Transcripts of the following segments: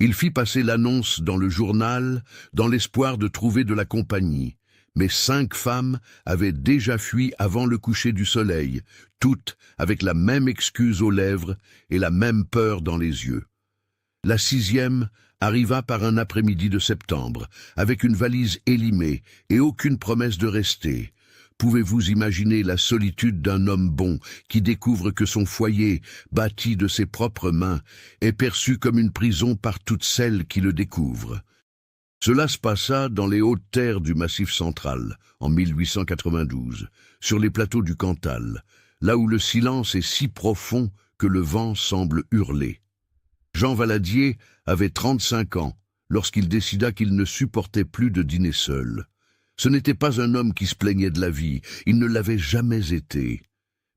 Il fit passer l'annonce dans le journal, dans l'espoir de trouver de la compagnie. Mais 5 femmes avaient déjà fui avant le coucher du soleil, toutes avec la même excuse aux lèvres et la même peur dans les yeux. La 6e arriva par un après-midi de septembre, avec une valise élimée et aucune promesse de rester. Pouvez-vous imaginer la solitude d'un homme bon qui découvre que son foyer, bâti de ses propres mains, est perçu comme une prison par toutes celles qui le découvrent? Cela se passa dans les hautes terres du Massif central, en 1892, sur les plateaux du Cantal, là où le silence est si profond que le vent semble hurler. Jean Valadier avait 35 ans lorsqu'il décida qu'il ne supportait plus de dîner seul. Ce n'était pas un homme qui se plaignait de la vie, il ne l'avait jamais été.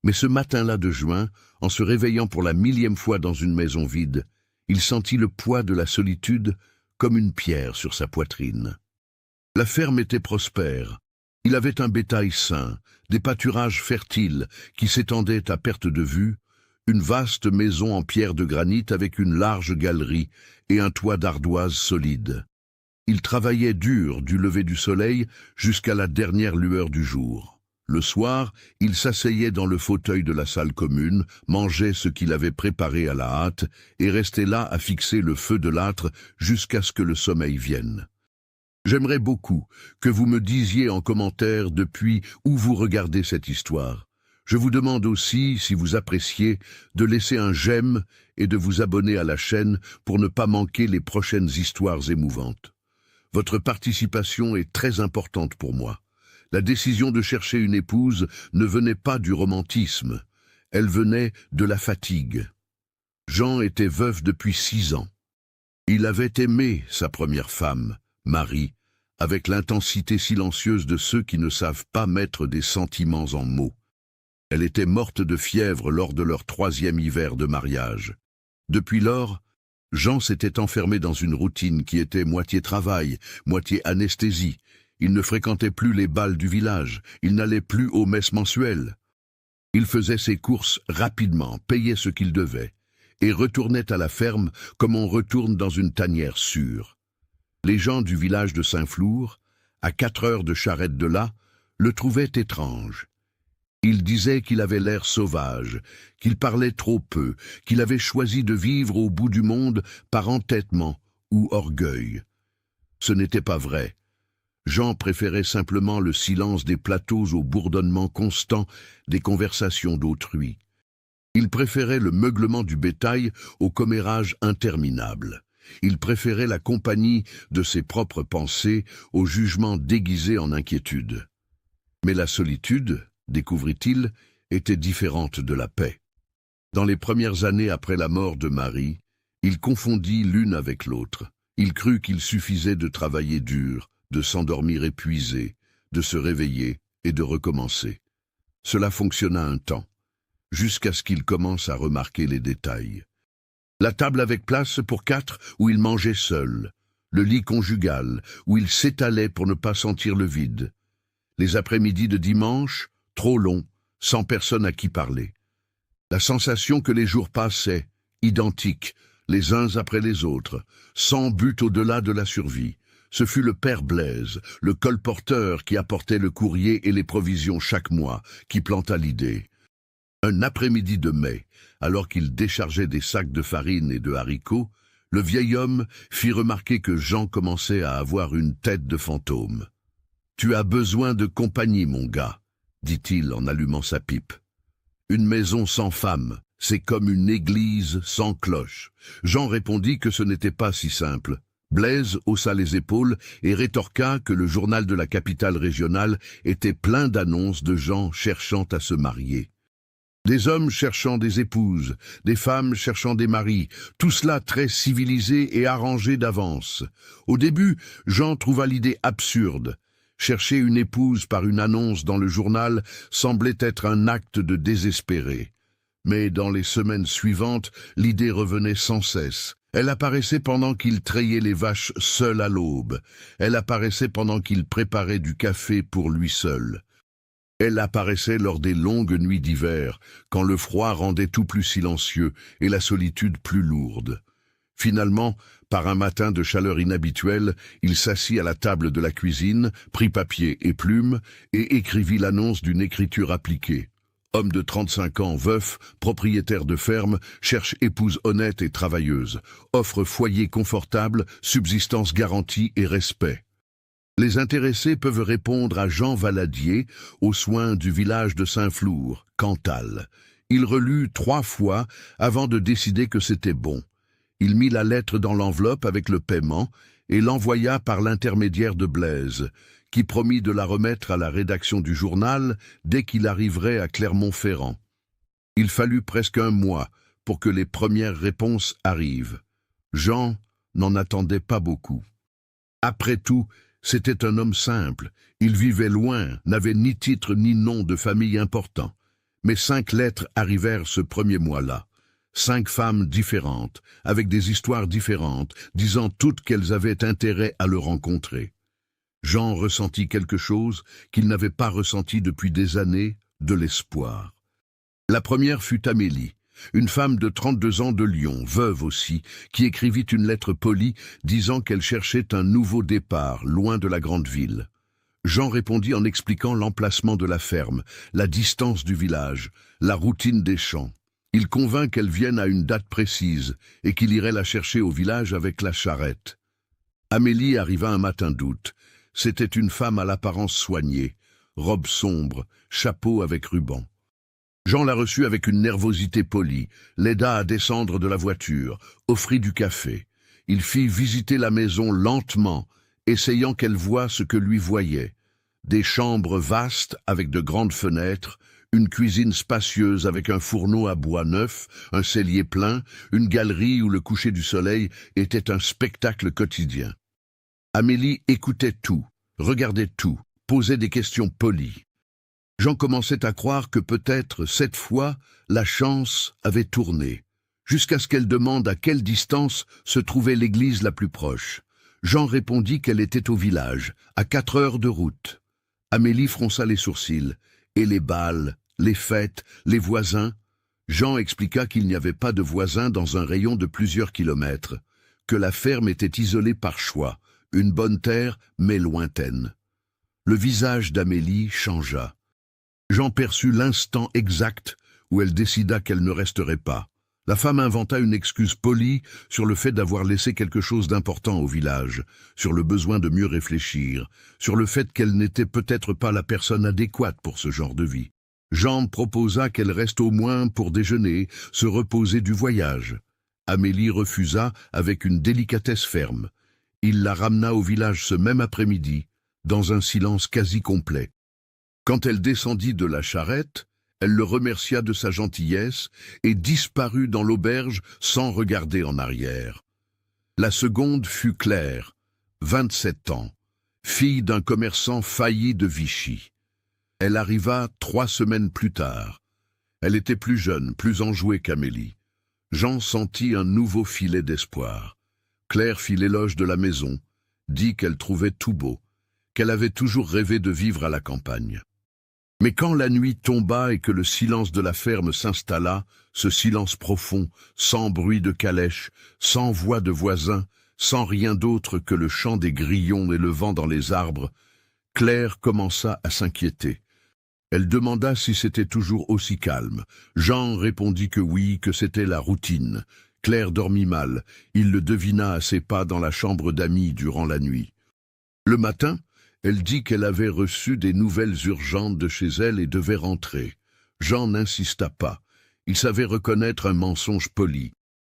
Mais ce matin-là de juin, en se réveillant pour la 1000e fois dans une maison vide, il sentit le poids de la solitude comme une pierre sur sa poitrine. La ferme était prospère. Il avait un bétail sain, des pâturages fertiles qui s'étendaient à perte de vue, une vaste maison en pierre de granit avec une large galerie et un toit d'ardoise solide. Il travaillait dur du lever du soleil jusqu'à la dernière lueur du jour. Le soir, il s'asseyait dans le fauteuil de la salle commune, mangeait ce qu'il avait préparé à la hâte et restait là à fixer le feu de l'âtre jusqu'à ce que le sommeil vienne. J'aimerais beaucoup que vous me disiez en commentaire depuis où vous regardez cette histoire. Je vous demande aussi, si vous appréciez, de laisser un j'aime et de vous abonner à la chaîne pour ne pas manquer les prochaines histoires émouvantes. Votre participation est très importante pour moi. La décision de chercher une épouse ne venait pas du romantisme, elle venait de la fatigue. Jean était veuf depuis 6 ans. Il avait aimé sa première femme, Marie, avec l'intensité silencieuse de ceux qui ne savent pas mettre des sentiments en mots. Elle était morte de fièvre lors de leur 3e hiver de mariage. Depuis lors, Jean s'était enfermé dans une routine qui était moitié travail, moitié anesthésie. Il ne fréquentait plus les bals du village, il n'allait plus aux messes mensuelles. Il faisait ses courses rapidement, payait ce qu'il devait, et retournait à la ferme comme on retourne dans une tanière sûre. Les gens du village de Saint-Flour, à 4 heures de charrette de là, le trouvaient étrange. Ils disaient qu'il avait l'air sauvage, qu'il parlait trop peu, qu'il avait choisi de vivre au bout du monde par entêtement ou orgueil. Ce n'était pas vrai. Jean préférait simplement le silence des plateaux au bourdonnement constant des conversations d'autrui. Il préférait le meuglement du bétail au commérage interminable. Il préférait la compagnie de ses propres pensées au jugement déguisé en inquiétude. Mais la solitude, découvrit-il, était différente de la paix. Dans les premières années après la mort de Marie, il confondit l'une avec l'autre. Il crut qu'il suffisait de travailler dur, de s'endormir épuisé, de se réveiller et de recommencer. Cela fonctionna un temps, jusqu'à ce qu'il commence à remarquer les détails. La table avec place pour 4 où il mangeait seul, le lit conjugal où il s'étalait pour ne pas sentir le vide, les après-midi de dimanche, trop longs, sans personne à qui parler. La sensation que les jours passaient, identiques, les uns après les autres, sans but au-delà de la survie. Ce fut le père Blaise, le colporteur qui apportait le courrier et les provisions chaque mois, qui planta l'idée. Un après-midi de mai, alors qu'il déchargeait des sacs de farine et de haricots, le vieil homme fit remarquer que Jean commençait à avoir une tête de fantôme. « Tu as besoin de compagnie, mon gars », dit-il en allumant sa pipe. « Une maison sans femme, c'est comme une église sans cloche. » Jean répondit que ce n'était pas si simple. Blaise haussa les épaules et rétorqua que le journal de la capitale régionale était plein d'annonces de gens cherchant à se marier. Des hommes cherchant des épouses, des femmes cherchant des maris, tout cela très civilisé et arrangé d'avance. Au début, Jean trouva l'idée absurde. Chercher une épouse par une annonce dans le journal semblait être un acte de désespéré. Mais dans les semaines suivantes, l'idée revenait sans cesse. Elle apparaissait pendant qu'il trayait les vaches seul à l'aube. Elle apparaissait pendant qu'il préparait du café pour lui seul. Elle apparaissait lors des longues nuits d'hiver, quand le froid rendait tout plus silencieux et la solitude plus lourde. Finalement, par un matin de chaleur inhabituelle, il s'assit à la table de la cuisine, prit papier et plume, et écrivit l'annonce d'une écriture appliquée. Homme de 35 ans, veuf, propriétaire de ferme, cherche épouse honnête et travailleuse, offre foyer confortable, subsistance garantie et respect. Les intéressés peuvent répondre à Jean Valadier, aux soins du village de Saint-Flour, Cantal. Il relut 3 fois avant de décider que c'était bon. Il mit la lettre dans l'enveloppe avec le paiement et l'envoya par l'intermédiaire de Blaise, qui promit de la remettre à la rédaction du journal dès qu'il arriverait à Clermont-Ferrand. Il fallut presque un mois pour que les premières réponses arrivent. Jean n'en attendait pas beaucoup. Après tout, c'était un homme simple. Il vivait loin, n'avait ni titre ni nom de famille important. Mais 5 lettres arrivèrent ce premier mois-là. 5 femmes différentes, avec des histoires différentes, disant toutes qu'elles avaient intérêt à le rencontrer. Jean ressentit quelque chose qu'il n'avait pas ressenti depuis des années, de l'espoir. La première fut Amélie, une femme de 32 ans de Lyon, veuve aussi, qui écrivit une lettre polie disant qu'elle cherchait un nouveau départ, loin de la grande ville. Jean répondit en expliquant l'emplacement de la ferme, la distance du village, la routine des champs. Il convint qu'elle vienne à une date précise et qu'il irait la chercher au village avec la charrette. Amélie arriva un matin d'août. C'était une femme à l'apparence soignée, robe sombre, chapeau avec ruban. Jean la reçut avec une nervosité polie, l'aida à descendre de la voiture, offrit du café. Il fit visiter la maison lentement, essayant qu'elle voie ce que lui voyait. Des chambres vastes avec de grandes fenêtres, une cuisine spacieuse avec un fourneau à bois neuf, un cellier plein, une galerie où le coucher du soleil était un spectacle quotidien. Amélie écoutait tout, regardait tout, posait des questions polies. Jean commençait à croire que peut-être, cette fois, la chance avait tourné, jusqu'à ce qu'elle demande à quelle distance se trouvait l'église la plus proche. Jean répondit qu'elle était au village, à 4 heures de route. Amélie fronça les sourcils, et les bals, les fêtes, les voisins. Jean expliqua qu'il n'y avait pas de voisins dans un rayon de plusieurs kilomètres, que la ferme était isolée par choix, une bonne terre mais lointaine. Le visage d'Amélie changea. Jean perçut l'instant exact où elle décida qu'elle ne resterait pas. La femme inventa une excuse polie sur le fait d'avoir laissé quelque chose d'important au village, sur le besoin de mieux réfléchir, sur le fait qu'elle n'était peut-être pas la personne adéquate pour ce genre de vie. Jean proposa qu'elle reste au moins pour déjeuner, se reposer du voyage. Amélie refusa avec une délicatesse ferme. Il la ramena au village ce même après-midi, dans un silence quasi complet. Quand elle descendit de la charrette, elle le remercia de sa gentillesse et disparut dans l'auberge sans regarder en arrière. La seconde fut Claire, 27 ans, fille d'un commerçant failli de Vichy. Elle arriva 3 semaines plus tard. Elle était plus jeune, plus enjouée qu'Amélie. Jean sentit un nouveau filet d'espoir. Claire fit l'éloge de la maison, dit qu'elle trouvait tout beau, qu'elle avait toujours rêvé de vivre à la campagne. Mais quand la nuit tomba et que le silence de la ferme s'installa, ce silence profond, sans bruit de calèche, sans voix de voisins, sans rien d'autre que le chant des grillons et le vent dans les arbres, Claire commença à s'inquiéter. Elle demanda si c'était toujours aussi calme. Jean répondit que oui, que c'était la routine. Claire dormit mal. Il le devina à ses pas dans la chambre d'amis durant la nuit. Le matin, elle dit qu'elle avait reçu des nouvelles urgentes de chez elle et devait rentrer. Jean n'insista pas. Il savait reconnaître un mensonge poli.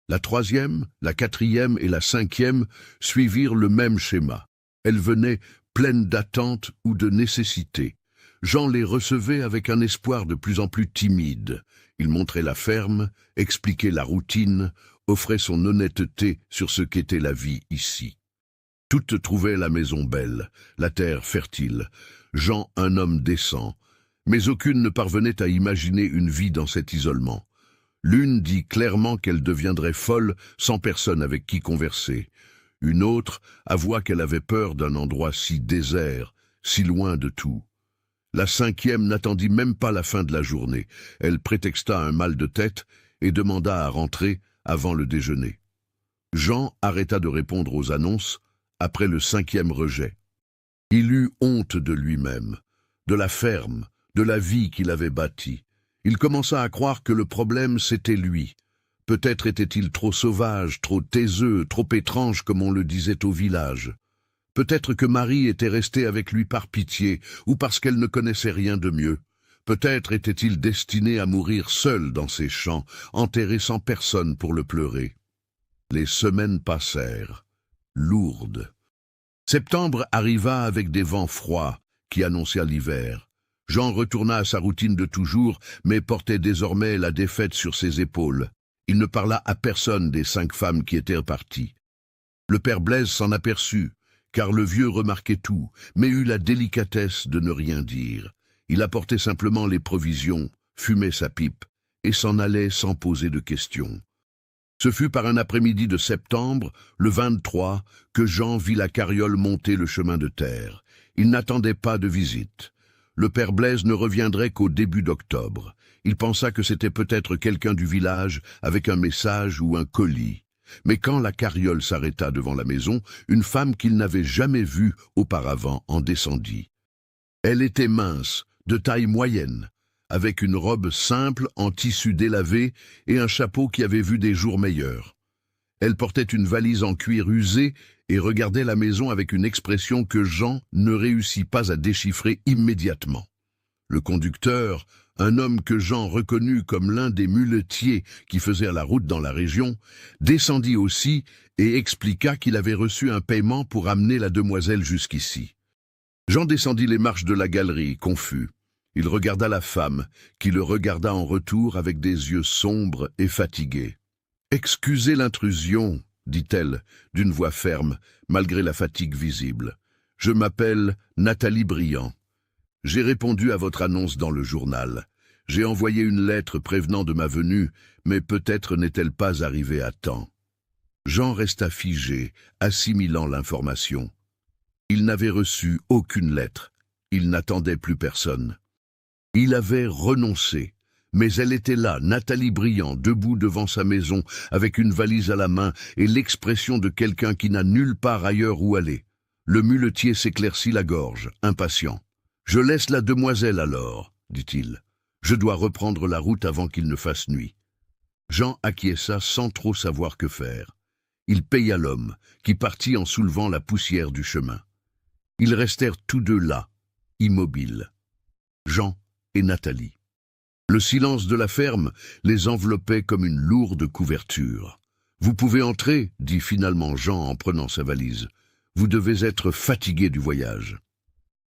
La 3e, la 4e et la 5e suivirent le même schéma. Elles venaient pleines d'attente ou de nécessité. Jean les recevait avec un espoir de plus en plus timide. Il montrait la ferme, expliquait la routine, offrait son honnêteté sur ce qu'était la vie ici. Toutes trouvaient la maison belle, la terre fertile, Jean un homme décent, mais aucune ne parvenait à imaginer une vie dans cet isolement. L'une dit clairement qu'elle deviendrait folle sans personne avec qui converser. Une autre avoua qu'elle avait peur d'un endroit si désert, si loin de tout. La 5e n'attendit même pas la fin de la journée. Elle prétexta un mal de tête et demanda à rentrer avant le déjeuner. Jean arrêta de répondre aux annonces après le 5e rejet. Il eut honte de lui-même, de la ferme, de la vie qu'il avait bâtie. Il commença à croire que le problème, c'était lui. Peut-être était-il trop sauvage, trop taiseux, trop étrange comme on le disait au village. Peut-être que Marie était restée avec lui par pitié ou parce qu'elle ne connaissait rien de mieux. Peut-être était-il destiné à mourir seul dans ses champs, enterré sans personne pour le pleurer. Les semaines passèrent, lourdes. Septembre arriva avec des vents froids qui annonçaient l'hiver. Jean retourna à sa routine de toujours, mais portait désormais la défaite sur ses épaules. Il ne parla à personne des 5 femmes qui étaient parties. Le père Blaise s'en aperçut, car le vieux remarquait tout, mais eut la délicatesse de ne rien dire. Il apportait simplement les provisions, fumait sa pipe, et s'en allait sans poser de questions. Ce fut par un après-midi de septembre, le 23, que Jean vit la carriole monter le chemin de terre. Il n'attendait pas de visite. Le père Blaise ne reviendrait qu'au début d'octobre. Il pensa que c'était peut-être quelqu'un du village avec un message ou un colis. Mais quand la carriole s'arrêta devant la maison, une femme qu'il n'avait jamais vue auparavant en descendit. Elle était mince, de taille moyenne, avec une robe simple en tissu délavé et un chapeau qui avait vu des jours meilleurs. Elle portait une valise en cuir usé et regardait la maison avec une expression que Jean ne réussit pas à déchiffrer immédiatement. Le conducteur, un homme que Jean reconnut comme l'un des muletiers qui faisaient la route dans la région, descendit aussi et expliqua qu'il avait reçu un paiement pour amener la demoiselle jusqu'ici. Jean descendit les marches de la galerie, confus. Il regarda la femme, qui le regarda en retour avec des yeux sombres et fatigués. « Excusez l'intrusion, dit-elle, d'une voix ferme, malgré la fatigue visible. Je m'appelle Nathalie Briand. J'ai répondu à votre annonce dans le journal. J'ai envoyé une lettre prévenant de ma venue, mais peut-être n'est-elle pas arrivée à temps. » Jean resta figé, assimilant l'information. Il n'avait reçu aucune lettre. Il n'attendait plus personne. Il avait renoncé, mais elle était là, Nathalie Briand, debout devant sa maison, avec une valise à la main et l'expression de quelqu'un qui n'a nulle part ailleurs où aller. Le muletier s'éclaircit la gorge, impatient. « Je laisse la demoiselle alors, dit-il. Je dois reprendre la route avant qu'il ne fasse nuit. » Jean acquiesça sans trop savoir que faire. Il paya l'homme, qui partit en soulevant la poussière du chemin. Ils restèrent tous deux là, immobiles. Jean et Nathalie. Le silence de la ferme les enveloppait comme une lourde couverture. « Vous pouvez entrer, dit finalement Jean en prenant sa valise. Vous devez être fatigué du voyage. »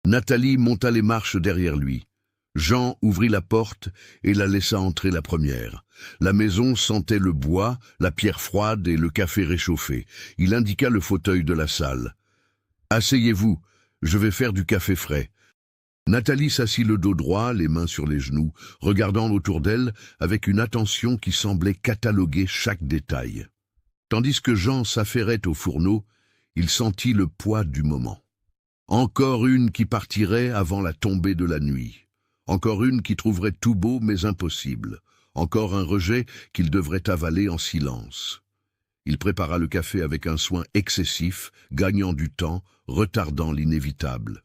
Nathalie monta les marches derrière lui. Jean ouvrit la porte et la laissa entrer la première. La maison sentait le bois, la pierre froide et le café réchauffé. Il indiqua le fauteuil de la salle. « Asseyez-vous, je vais faire du café frais. » Nathalie s'assit le dos droit, les mains sur les genoux, regardant autour d'elle avec une attention qui semblait cataloguer chaque détail. Tandis que Jean s'affairait au fourneau, il sentit le poids du moment. Encore une qui partirait avant la tombée de la nuit. Encore une qui trouverait tout beau mais impossible. Encore un rejet qu'il devrait avaler en silence. Il prépara le café avec un soin excessif, gagnant du temps, retardant l'inévitable.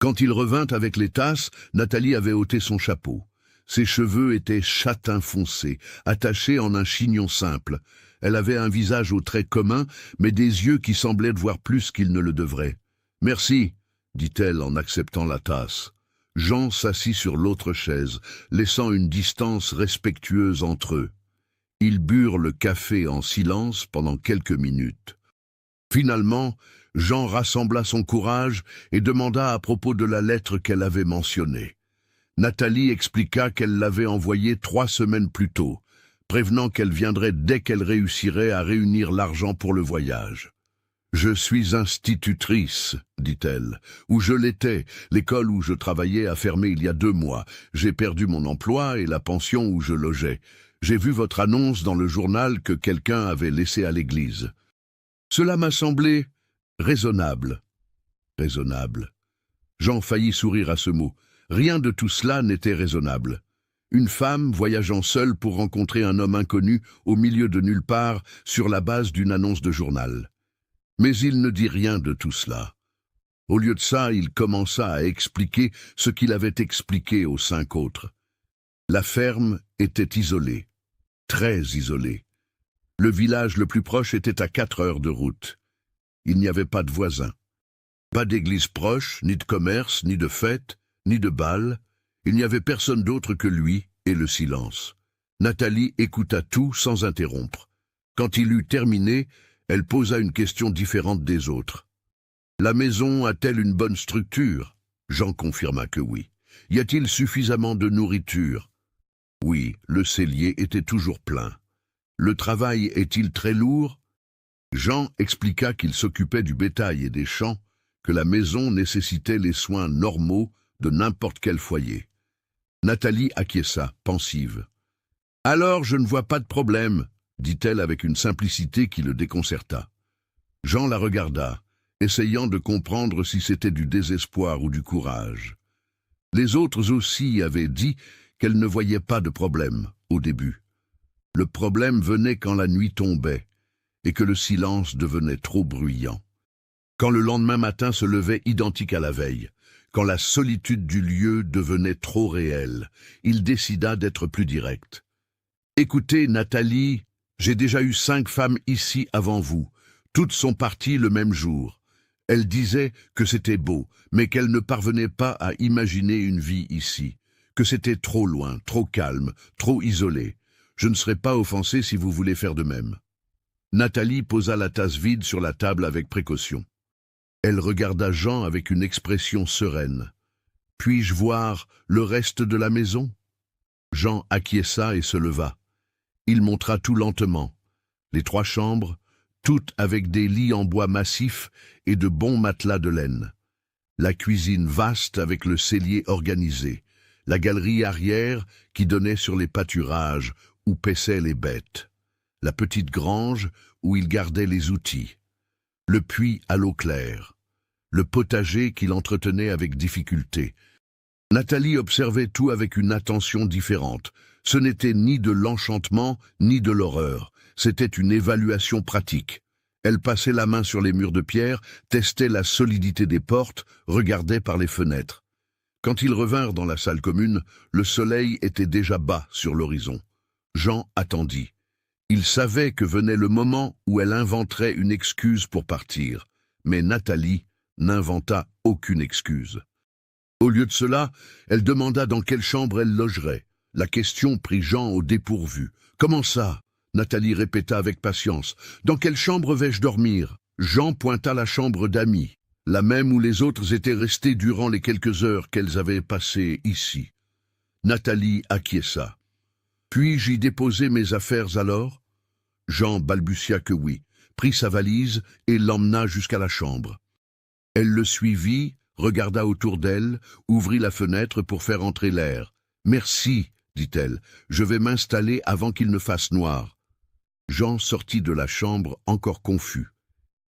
Quand il revint avec les tasses, Nathalie avait ôté son chapeau. Ses cheveux étaient châtain foncé, attachés en un chignon simple. Elle avait un visage aux traits communs, mais des yeux qui semblaient voir plus qu'ils ne le devraient. « Merci, dit-elle en acceptant la tasse. Jean s'assit sur l'autre chaise, laissant une distance respectueuse entre eux. Ils burent le café en silence pendant quelques minutes. Finalement, Jean rassembla son courage et demanda à propos de la lettre qu'elle avait mentionnée. Nathalie expliqua qu'elle l'avait envoyée 3 semaines plus tôt, prévenant qu'elle viendrait dès qu'elle réussirait à réunir l'argent pour le voyage. « Je suis institutrice, dit-elle, ou je l'étais. L'école où je travaillais a fermé il y a 2 mois. J'ai perdu mon emploi et la pension où je logeais. J'ai vu votre annonce dans le journal que quelqu'un avait laissé à l'église. Cela m'a semblé raisonnable. » Raisonnable. Jean faillit sourire à ce mot. Rien de tout cela n'était raisonnable. Une femme voyageant seule pour rencontrer un homme inconnu au milieu de nulle part sur la base d'une annonce de journal. Mais il ne dit rien de tout cela. Au lieu de ça, il commença à expliquer ce qu'il avait expliqué aux 5 autres. La ferme était isolée, très isolée. Le village le plus proche était à 4 heures de route. Il n'y avait pas de voisins. Pas d'église proche, ni de commerce, ni de fête, ni de bal. Il n'y avait personne d'autre que lui et le silence. Nathalie écouta tout sans interrompre. Quand il eut terminé, elle posa une question différente des autres. « La maison a-t-elle une bonne structure ?» Jean confirma que oui. « Y a-t-il suffisamment de nourriture ?» Oui, le cellier était toujours plein. « Le travail est-il très lourd ?» Jean expliqua qu'il s'occupait du bétail et des champs, que la maison nécessitait les soins normaux de n'importe quel foyer. Nathalie acquiesça, pensive. « Alors je ne vois pas de problème, » dit-elle avec une simplicité qui le déconcerta. Jean la regarda, essayant de comprendre si c'était du désespoir ou du courage. Les autres aussi avaient dit qu'elles ne voyaient pas de problème au début. Le problème venait quand la nuit tombait et que le silence devenait trop bruyant. Quand le lendemain matin se levait identique à la veille, quand la solitude du lieu devenait trop réelle, il décida d'être plus direct. « Écoutez, Nathalie, j'ai déjà eu 5 femmes ici avant vous. Toutes sont parties le même jour. Elles disaient que c'était beau, mais qu'elles ne parvenaient pas à imaginer une vie ici, que c'était trop loin, trop calme, trop isolé. Je ne serai pas offensé si vous voulez faire de même. » Nathalie posa la tasse vide sur la table avec précaution. Elle regarda Jean avec une expression sereine. « Puis-je voir le reste de la maison ?» Jean acquiesça et se leva. Il montra tout lentement. Les 3 chambres, toutes avec des lits en bois massif et de bons matelas de laine. La cuisine vaste avec le cellier organisé. La galerie arrière qui donnait sur les pâturages où paissaient les bêtes. La petite grange où il gardait les outils. Le puits à l'eau claire. Le potager qu'il entretenait avec difficulté. Nathalie observait tout avec une attention différente. Ce n'était ni de l'enchantement, ni de l'horreur. C'était une évaluation pratique. Elle passait la main sur les murs de pierre, testait la solidité des portes, regardait par les fenêtres. Quand ils revinrent dans la salle commune, le soleil était déjà bas sur l'horizon. Jean attendit. Il savait que venait le moment où elle inventerait une excuse pour partir. Mais Nathalie n'inventa aucune excuse. Au lieu de cela, elle demanda dans quelle chambre elle logerait. La question prit Jean au dépourvu. « Comment ça ?» Nathalie répéta avec patience. « Dans quelle chambre vais-je dormir ?» Jean pointa la chambre d'Amy, la même où les autres étaient restés durant les quelques heures qu'elles avaient passées ici. Nathalie acquiesça. « Puis-je y déposer mes affaires alors ?» Jean balbutia que oui, prit sa valise et l'emmena jusqu'à la chambre. Elle le suivit, regarda autour d'elle, ouvrit la fenêtre pour faire entrer l'air. « Merci, » dit-elle, « je vais m'installer avant qu'il ne fasse noir. » Jean sortit de la chambre encore confus.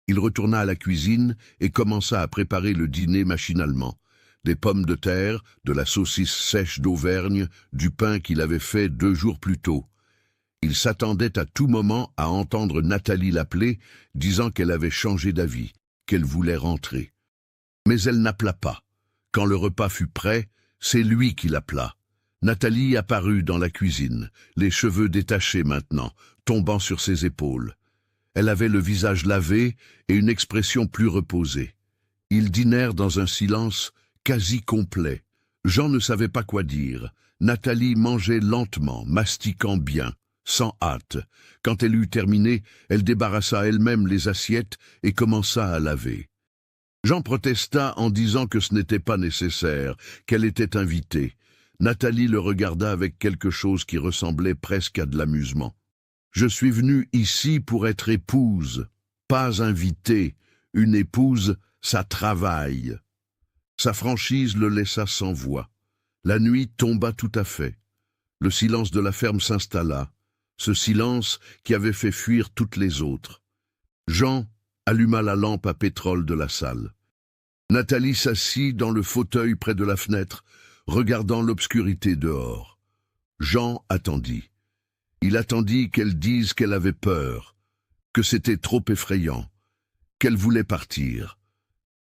Il retourna à la cuisine et commença à préparer le dîner machinalement. Des pommes de terre, de la saucisse sèche d'Auvergne, du pain qu'il avait fait 2 jours plus tôt. Il s'attendait à tout moment à entendre Nathalie l'appeler, disant qu'elle avait changé d'avis, qu'elle voulait rentrer. Mais elle n'appela pas. Quand le repas fut prêt, c'est lui qui l'appela. Nathalie apparut dans la cuisine, les cheveux détachés maintenant, tombant sur ses épaules. Elle avait le visage lavé et une expression plus reposée. Ils dînèrent dans un silence quasi complet. Jean ne savait pas quoi dire. Nathalie mangeait lentement, mastiquant bien, sans hâte. Quand elle eut terminé, elle débarrassa elle-même les assiettes et commença à laver. Jean protesta en disant que ce n'était pas nécessaire, qu'elle était invitée. Nathalie le regarda avec quelque chose qui ressemblait presque à de l'amusement. « Je suis venue ici pour être épouse, pas invitée. Une épouse, ça travaille. » Sa franchise le laissa sans voix. La nuit tomba tout à fait. Le silence de la ferme s'installa, ce silence qui avait fait fuir toutes les autres. Jean alluma la lampe à pétrole de la salle. Nathalie s'assit dans le fauteuil près de la fenêtre, regardant l'obscurité dehors. Jean attendit. Il attendit qu'elle dise qu'elle avait peur, que c'était trop effrayant, qu'elle voulait partir.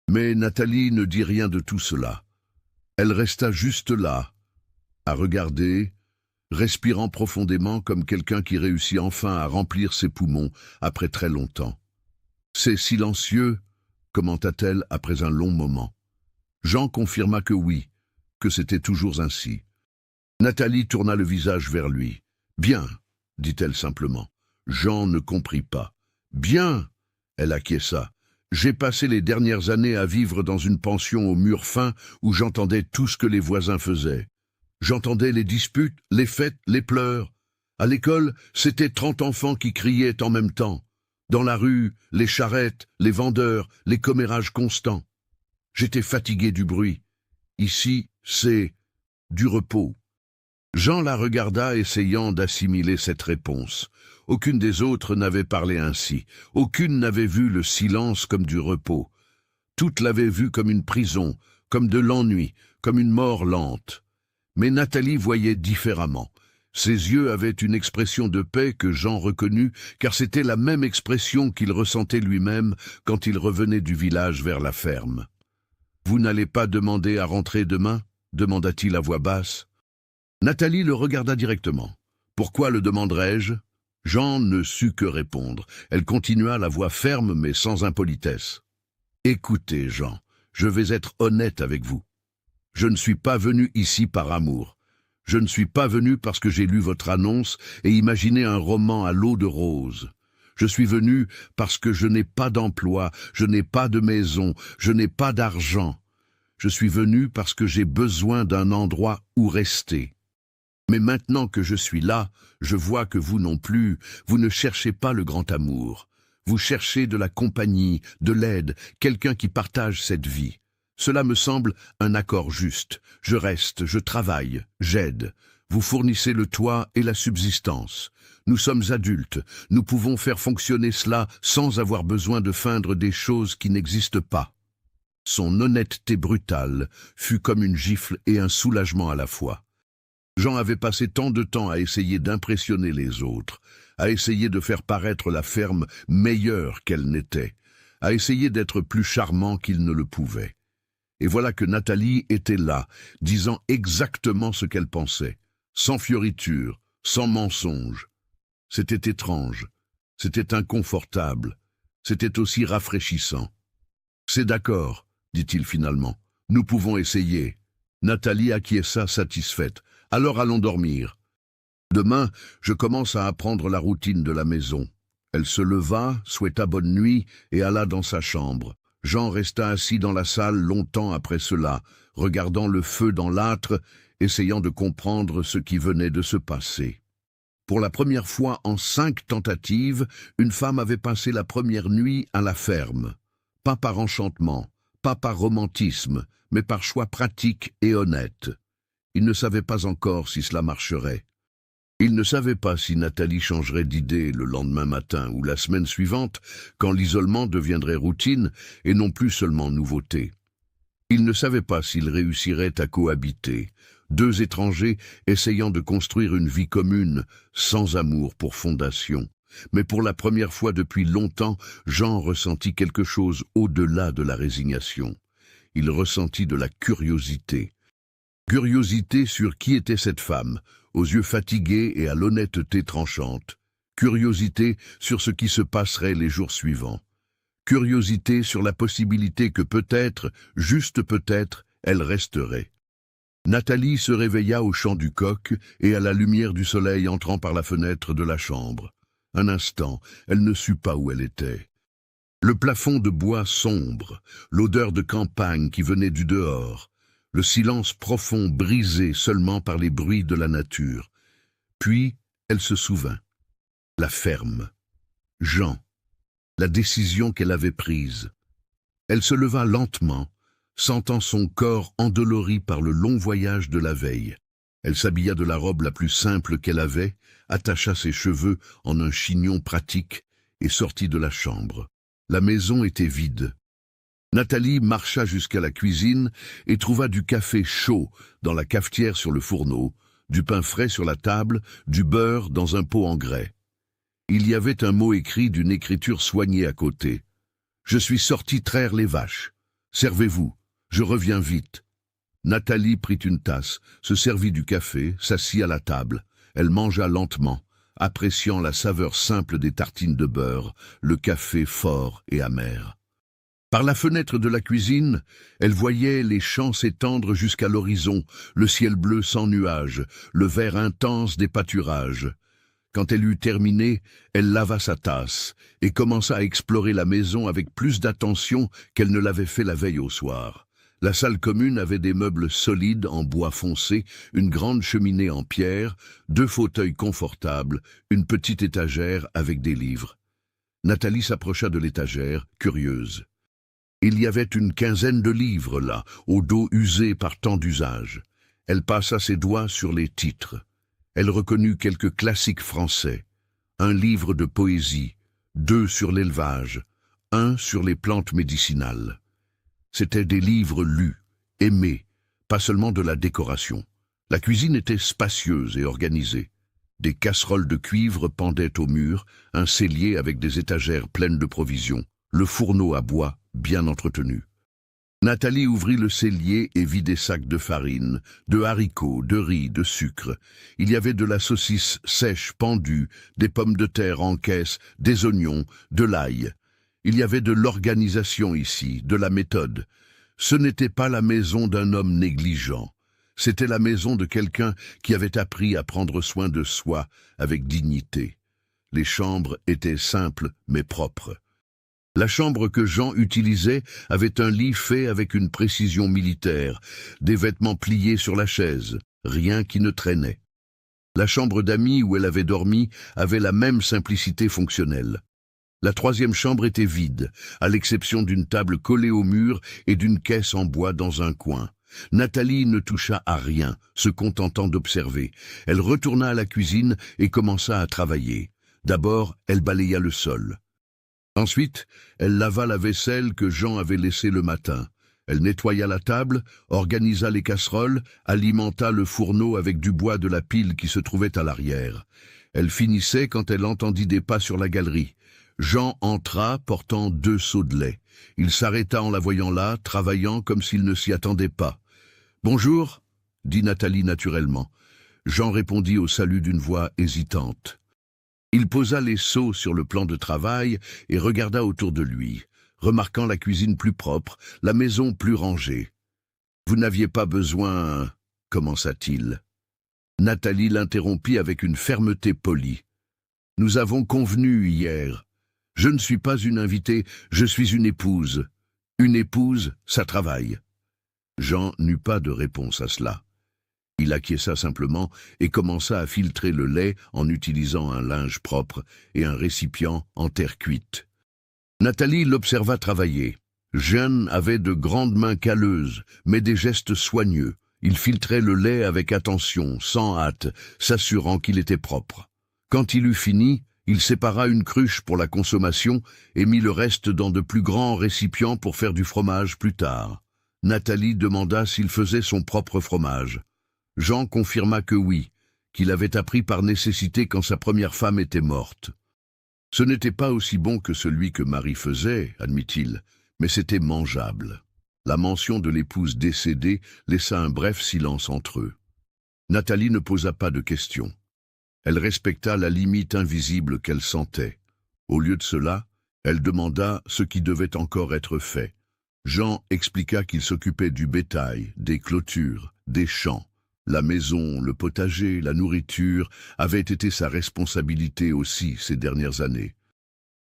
Mais Nathalie ne dit rien de tout cela. Elle resta juste là, à regarder, respirant profondément comme quelqu'un qui réussit enfin à remplir ses poumons après très longtemps. « C'est silencieux », commenta-t-elle après un long moment. Jean confirma que oui, que c'était toujours ainsi. Nathalie tourna le visage vers lui. « Bien », dit-elle simplement. Jean ne comprit pas. « Bien », elle acquiesça. « J'ai passé les dernières années à vivre dans une pension aux murs fins où j'entendais tout ce que les voisins faisaient. J'entendais les disputes, les fêtes, les pleurs. À l'école, c'était 30 enfants qui criaient en même temps. Dans la rue, les charrettes, les vendeurs, les commérages constants. J'étais fatigué du bruit. Ici, c'est du repos. » Jean la regarda, essayant d'assimiler cette réponse. Aucune des autres n'avait parlé ainsi. Aucune n'avait vu le silence comme du repos. Toutes l'avaient vu comme une prison, comme de l'ennui, comme une mort lente. Mais Nathalie voyait différemment. Ses yeux avaient une expression de paix que Jean reconnut, car c'était la même expression qu'il ressentait lui-même quand il revenait du village vers la ferme. « Vous n'allez pas demander à rentrer demain » demanda-t-il à voix basse. Nathalie le regarda directement. « Pourquoi le demanderais-je » Jean ne sut que répondre. Elle continua, la voix ferme mais sans impolitesse. « Écoutez, Jean, je vais être honnête avec vous. Je ne suis pas venu ici par amour. Je ne suis pas venu parce que j'ai lu votre annonce et imaginé un roman à l'eau de rose. Je suis venu parce que je n'ai pas d'emploi, je n'ai pas de maison, je n'ai pas d'argent. Je suis venu parce que j'ai besoin d'un endroit où rester. Mais maintenant que je suis là, je vois que vous non plus, vous ne cherchez pas le grand amour. Vous cherchez de la compagnie, de l'aide, quelqu'un qui partage cette vie. Cela me semble un accord juste. Je reste, je travaille, j'aide. Vous fournissez le toit et la subsistance. Nous sommes adultes, nous pouvons faire fonctionner cela sans avoir besoin de feindre des choses qui n'existent pas. » Son honnêteté brutale fut comme une gifle et un soulagement à la fois. Jean avait passé tant de temps à essayer d'impressionner les autres, à essayer de faire paraître la ferme meilleure qu'elle n'était, à essayer d'être plus charmant qu'il ne le pouvait. Et voilà que Nathalie était là, disant exactement ce qu'elle pensait, sans fioriture, sans mensonge. C'était étrange, c'était inconfortable, c'était aussi rafraîchissant. « C'est d'accord, » dit-il finalement, « nous pouvons essayer. » Nathalie acquiesça satisfaite. « Alors allons dormir. Demain, je commence à apprendre la routine de la maison. » Elle se leva, souhaita bonne nuit et alla dans sa chambre. Jean resta assis dans la salle longtemps après cela, regardant le feu dans l'âtre, essayant de comprendre ce qui venait de se passer. Pour la première fois en 5 tentatives, une femme avait passé la première nuit à la ferme. Pas par enchantement, pas par romantisme, mais par choix pratique et honnête. Il ne savait pas encore si cela marcherait. Il ne savait pas si Nathalie changerait d'idée le lendemain matin ou la semaine suivante, quand l'isolement deviendrait routine et non plus seulement nouveauté. Il ne savait pas s'ils réussiraient à cohabiter, 2 étrangers essayant de construire une vie commune, sans amour pour fondation. Mais pour la première fois depuis longtemps, Jean ressentit quelque chose au-delà de la résignation. Il ressentit de la curiosité. Curiosité sur qui était cette femme, aux yeux fatigués et à l'honnêteté tranchante. Curiosité sur ce qui se passerait les jours suivants. Curiosité sur la possibilité que peut-être, juste peut-être, elle resterait. Nathalie se réveilla au chant du coq et à la lumière du soleil entrant par la fenêtre de la chambre. Un instant, elle ne sut pas où elle était. Le plafond de bois sombre, l'odeur de campagne qui venait du dehors, le silence profond brisé seulement par les bruits de la nature. Puis, elle se souvint. La ferme. Jean. La décision qu'elle avait prise. Elle se leva lentement, sentant son corps endolori par le long voyage de la veille. Elle s'habilla de la robe la plus simple qu'elle avait, attacha ses cheveux en un chignon pratique et sortit de la chambre. La maison était vide. Nathalie marcha jusqu'à la cuisine et trouva du café chaud dans la cafetière sur le fourneau, du pain frais sur la table, du beurre dans un pot en grès. Il y avait un mot écrit d'une écriture soignée à côté. « Je suis sorti traire les vaches. Servez-vous, je reviens vite. » Nathalie prit une tasse, se servit du café, s'assit à la table. Elle mangea lentement, appréciant la saveur simple des tartines de beurre, le café fort et amer. Par la fenêtre de la cuisine, elle voyait les champs s'étendre jusqu'à l'horizon, le ciel bleu sans nuages, le vert intense des pâturages. Quand elle eut terminé, elle lava sa tasse et commença à explorer la maison avec plus d'attention qu'elle ne l'avait fait la veille au soir. La salle commune avait des meubles solides en bois foncé, une grande cheminée en pierre, 2 fauteuils confortables, une petite étagère avec des livres. Nathalie s'approcha de l'étagère, curieuse. Il y avait une quinzaine de livres là, au dos usé par tant d'usages. Elle passa ses doigts sur les titres. Elle reconnut quelques classiques français. Un livre de poésie, 2 sur l'élevage, 1 sur les plantes médicinales. C'étaient des livres lus, aimés, pas seulement de la décoration. La cuisine était spacieuse et organisée. Des casseroles de cuivre pendaient au mur, un cellier avec des étagères pleines de provisions, le fourneau à bois bien entretenu. Nathalie ouvrit le cellier et vit des sacs de farine, de haricots, de riz, de sucre. Il y avait de la saucisse sèche pendue, des pommes de terre en caisse, des oignons, de l'ail. Il y avait de l'organisation ici, de la méthode. Ce n'était pas la maison d'un homme négligent. C'était la maison de quelqu'un qui avait appris à prendre soin de soi avec dignité. Les chambres étaient simples mais propres. La chambre que Jean utilisait avait un lit fait avec une précision militaire, des vêtements pliés sur la chaise, rien qui ne traînait. La chambre d'amis où elle avait dormi avait la même simplicité fonctionnelle. La 3e chambre était vide, à l'exception d'une table collée au mur et d'une caisse en bois dans un coin. Nathalie ne toucha à rien, se contentant d'observer. Elle retourna à la cuisine et commença à travailler. D'abord, elle balaya le sol. Ensuite, elle lava la vaisselle que Jean avait laissée le matin. Elle nettoya la table, organisa les casseroles, alimenta le fourneau avec du bois de la pile qui se trouvait à l'arrière. Elle finissait quand elle entendit des pas sur la galerie. Jean entra portant 2 seaux de lait. Il s'arrêta en la voyant là, travaillant comme s'il ne s'y attendait pas. « Bonjour » dit Nathalie naturellement. Jean répondit au salut d'une voix hésitante. Il posa les seaux sur le plan de travail et regarda autour de lui, remarquant la cuisine plus propre, la maison plus rangée. « Vous n'aviez pas besoin... » commença-t-il. Nathalie l'interrompit avec une fermeté polie. « Nous avons convenu hier. Je ne suis pas une invitée, je suis une épouse. Une épouse, ça travaille. » Jean n'eut pas de réponse à cela. Il acquiesça simplement et commença à filtrer le lait en utilisant un linge propre et un récipient en terre cuite. Nathalie l'observa travailler. Jean avait de grandes mains calleuses, mais des gestes soigneux. Il filtrait le lait avec attention, sans hâte, s'assurant qu'il était propre. Quand il eut fini, il sépara une cruche pour la consommation et mit le reste dans de plus grands récipients pour faire du fromage plus tard. Nathalie demanda s'il faisait son propre fromage. Jean confirma que oui, qu'il avait appris par nécessité quand sa première femme était morte. Ce n'était pas aussi bon que celui que Marie faisait, admit-il, mais c'était mangeable. La mention de l'épouse décédée laissa un bref silence entre eux. Nathalie ne posa pas de questions. Elle respecta la limite invisible qu'elle sentait. Au lieu de cela, elle demanda ce qui devait encore être fait. Jean expliqua qu'il s'occupait du bétail, des clôtures, des champs. La maison, le potager, la nourriture avaient été sa responsabilité aussi ces dernières années.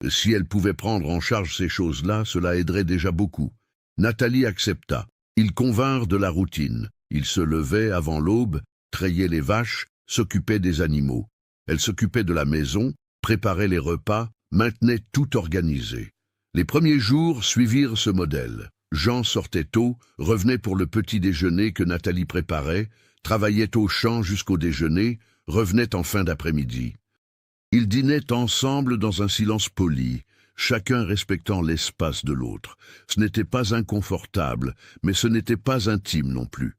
Si elle pouvait prendre en charge ces choses-là, cela aiderait déjà beaucoup. Nathalie accepta. Ils convinrent de la routine. Ils se levaient avant l'aube, traillaient les vaches, s'occupaient des animaux. Elle s'occupait de la maison, préparait les repas, maintenait tout organisé. Les premiers jours suivirent ce modèle. Jean sortait tôt, revenait pour le petit déjeuner que Nathalie préparait, travaillait au champ jusqu'au déjeuner, revenait en fin d'après-midi. Ils dînaient ensemble dans un silence poli, chacun respectant l'espace de l'autre. Ce n'était pas inconfortable, mais ce n'était pas intime non plus.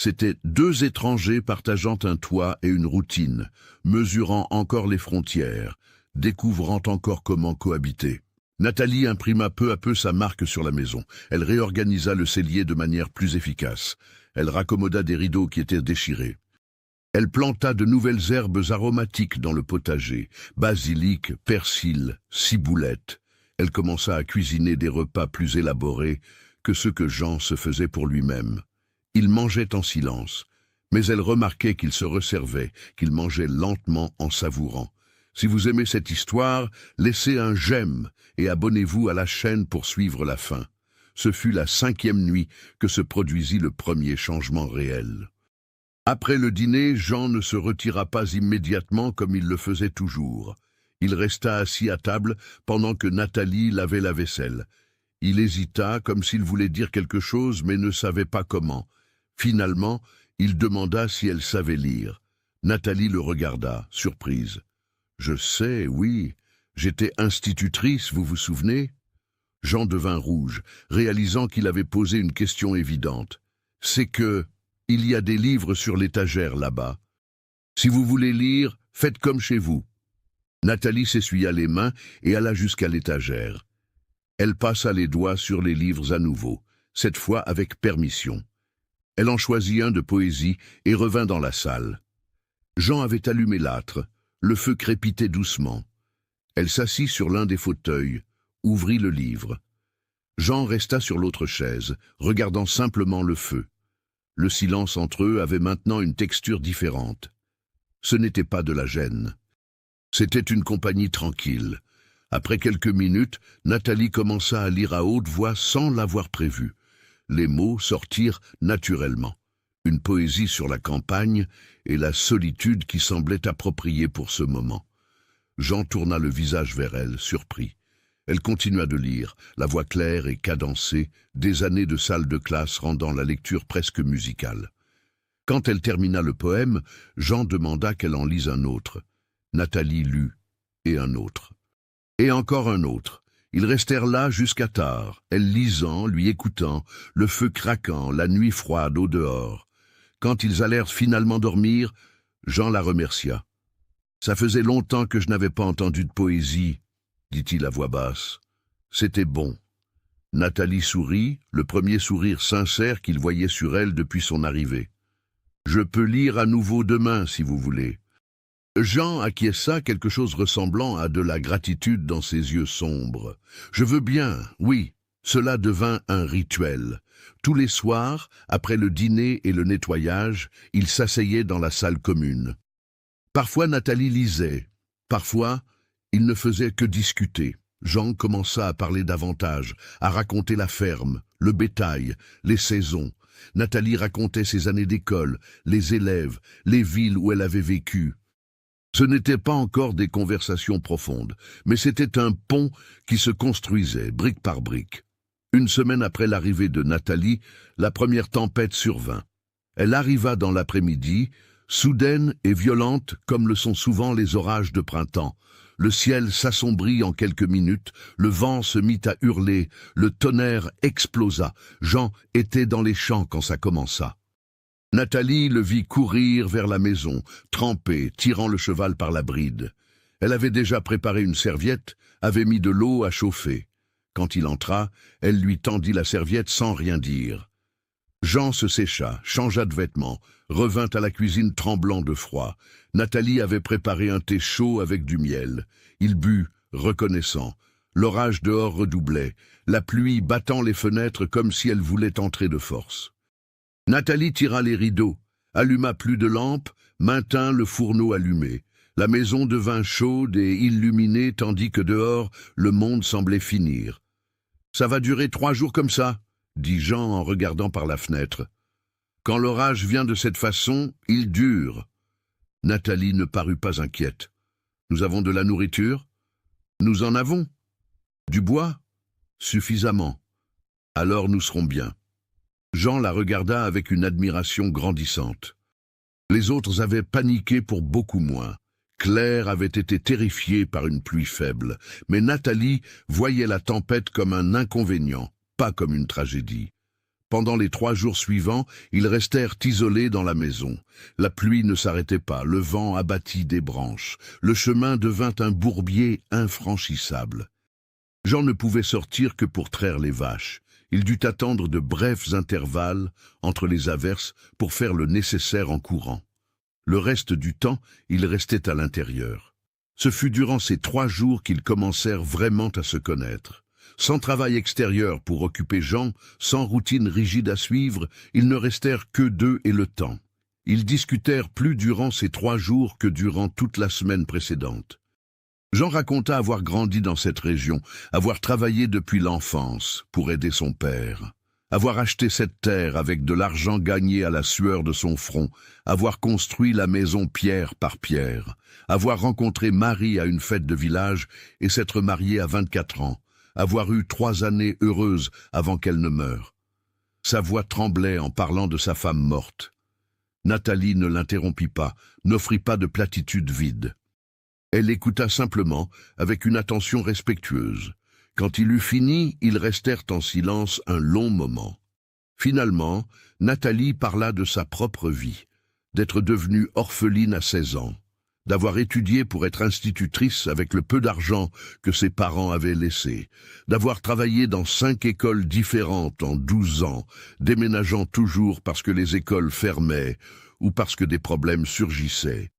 C'étaient deux étrangers partageant un toit et une routine, mesurant encore les frontières, découvrant encore comment cohabiter. Nathalie imprima peu à peu sa marque sur la maison. Elle réorganisa le cellier de manière plus efficace. Elle raccommoda des rideaux qui étaient déchirés. Elle planta de nouvelles herbes aromatiques dans le potager, basilic, persil, ciboulette. Elle commença à cuisiner des repas plus élaborés que ceux que Jean se faisait pour lui-même. Il mangeait en silence, mais elle remarquait qu'il se resservait, qu'il mangeait lentement en savourant. Si vous aimez cette histoire, laissez un j'aime et abonnez-vous à la chaîne pour suivre la fin. Ce fut la 5e nuit que se produisit le premier changement réel. Après le dîner, Jean ne se retira pas immédiatement comme il le faisait toujours. Il resta assis à table pendant que Nathalie lavait la vaisselle. Il hésita comme s'il voulait dire quelque chose mais ne savait pas comment. Finalement, il demanda si elle savait lire. Nathalie le regarda, surprise. « Je sais, oui. J'étais institutrice, vous vous souvenez ?» Jean devint rouge, réalisant qu'il avait posé une question évidente. « C'est que... il y a des livres sur l'étagère là-bas. Si vous voulez lire, faites comme chez vous. » Nathalie s'essuya les mains et alla jusqu'à l'étagère. Elle passa les doigts sur les livres à nouveau, cette fois avec permission. Elle en choisit un de poésie et revint dans la salle. Jean avait allumé l'âtre, le feu crépitait doucement. Elle s'assit sur l'un des fauteuils, ouvrit le livre. Jean resta sur l'autre chaise, regardant simplement le feu. Le silence entre eux avait maintenant une texture différente. Ce n'était pas de la gêne. C'était une compagnie tranquille. Après quelques minutes, Nathalie commença à lire à haute voix sans l'avoir prévu. Les mots sortirent naturellement. Une poésie sur la campagne et la solitude qui semblait appropriée pour ce moment. Jean tourna le visage vers elle, surpris. Elle continua de lire, la voix claire et cadencée, des années de salle de classe rendant la lecture presque musicale. Quand elle termina le poème, Jean demanda qu'elle en lise un autre. Nathalie lut, et un autre. Et encore un autre. Ils restèrent là jusqu'à tard, elle lisant, lui écoutant, le feu craquant, la nuit froide au dehors. Quand ils allèrent finalement dormir, Jean la remercia. « Ça faisait longtemps que je n'avais pas entendu de poésie, » dit-il à voix basse. C'était bon. Nathalie sourit, le premier sourire sincère qu'il voyait sur elle depuis son arrivée. « Je peux lire à nouveau demain, si vous voulez. » Jean acquiesça, quelque chose ressemblant à de la gratitude dans ses yeux sombres. « Je veux bien, oui. » Cela devint un rituel. Tous les soirs, après le dîner et le nettoyage, ils s'asseyaient dans la salle commune. Parfois Nathalie lisait, parfois ils ne faisaient que discuter. Jean commença à parler davantage, à raconter la ferme, le bétail, les saisons. Nathalie racontait ses années d'école, les élèves, les villes où elle avait vécu. Ce n'étaient pas encore des conversations profondes, mais c'était un pont qui se construisait, brique par brique. Une semaine après l'arrivée de Nathalie, la première tempête survint. Elle arriva dans l'après-midi, soudaine et violente comme le sont souvent les orages de printemps. Le ciel s'assombrit en quelques minutes, le vent se mit à hurler, le tonnerre explosa. Jean était dans les champs quand ça commença. Nathalie le vit courir vers la maison, trempé, tirant le cheval par la bride. Elle avait déjà préparé une serviette, avait mis de l'eau à chauffer. Quand il entra, elle lui tendit la serviette sans rien dire. Jean se sécha, changea de vêtements, revint à la cuisine tremblant de froid. Nathalie avait préparé un thé chaud avec du miel. Il but, reconnaissant. L'orage dehors redoublait, la pluie battant les fenêtres comme si elle voulait entrer de force. Nathalie tira les rideaux, alluma plus de lampes, maintint le fourneau allumé. La maison devint chaude et illuminée tandis que dehors, le monde semblait finir. « Ça va durer 3 jours comme ça ?» dit Jean en regardant par la fenêtre. « Quand l'orage vient de cette façon, il dure. » Nathalie ne parut pas inquiète. « Nous avons de la nourriture ? » ?»« Nous en avons. »« Du bois ? » ?»« Suffisamment. Alors nous serons bien. » Jean la regarda avec une admiration grandissante. Les autres avaient paniqué pour beaucoup moins. Claire avait été terrifiée par une pluie faible, mais Nathalie voyait la tempête comme un inconvénient, pas comme une tragédie. Pendant les 3 jours suivants, ils restèrent isolés dans la maison. La pluie ne s'arrêtait pas, le vent abattit des branches. Le chemin devint un bourbier infranchissable. Jean ne pouvait sortir que pour traire les vaches. Il dut attendre de brefs intervalles entre les averses pour faire le nécessaire en courant. Le reste du temps, il restait à l'intérieur. Ce fut durant ces 3 jours qu'ils commencèrent vraiment à se connaître. Sans travail extérieur pour occuper Jean, sans routine rigide à suivre, ils ne restèrent que d'eux et le temps. Ils discutèrent plus durant ces 3 jours que durant toute la semaine précédente. Jean raconta avoir grandi dans cette région, avoir travaillé depuis l'enfance pour aider son père, avoir acheté cette terre avec de l'argent gagné à la sueur de son front, avoir construit la maison pierre par pierre, avoir rencontré Marie à une fête de village et s'être marié à 24 ans, avoir eu 3 années heureuses avant qu'elle ne meure. Sa voix tremblait en parlant de sa femme morte. Nathalie ne l'interrompit pas, n'offrit pas de platitude vide. Elle écouta simplement, avec une attention respectueuse. Quand il eut fini, ils restèrent en silence un long moment. Finalement, Nathalie parla de sa propre vie, d'être devenue orpheline à 16 ans, d'avoir étudié pour être institutrice avec le peu d'argent que ses parents avaient laissé, d'avoir travaillé dans 5 écoles différentes en 12 ans, déménageant toujours parce que les écoles fermaient ou parce que des problèmes surgissaient.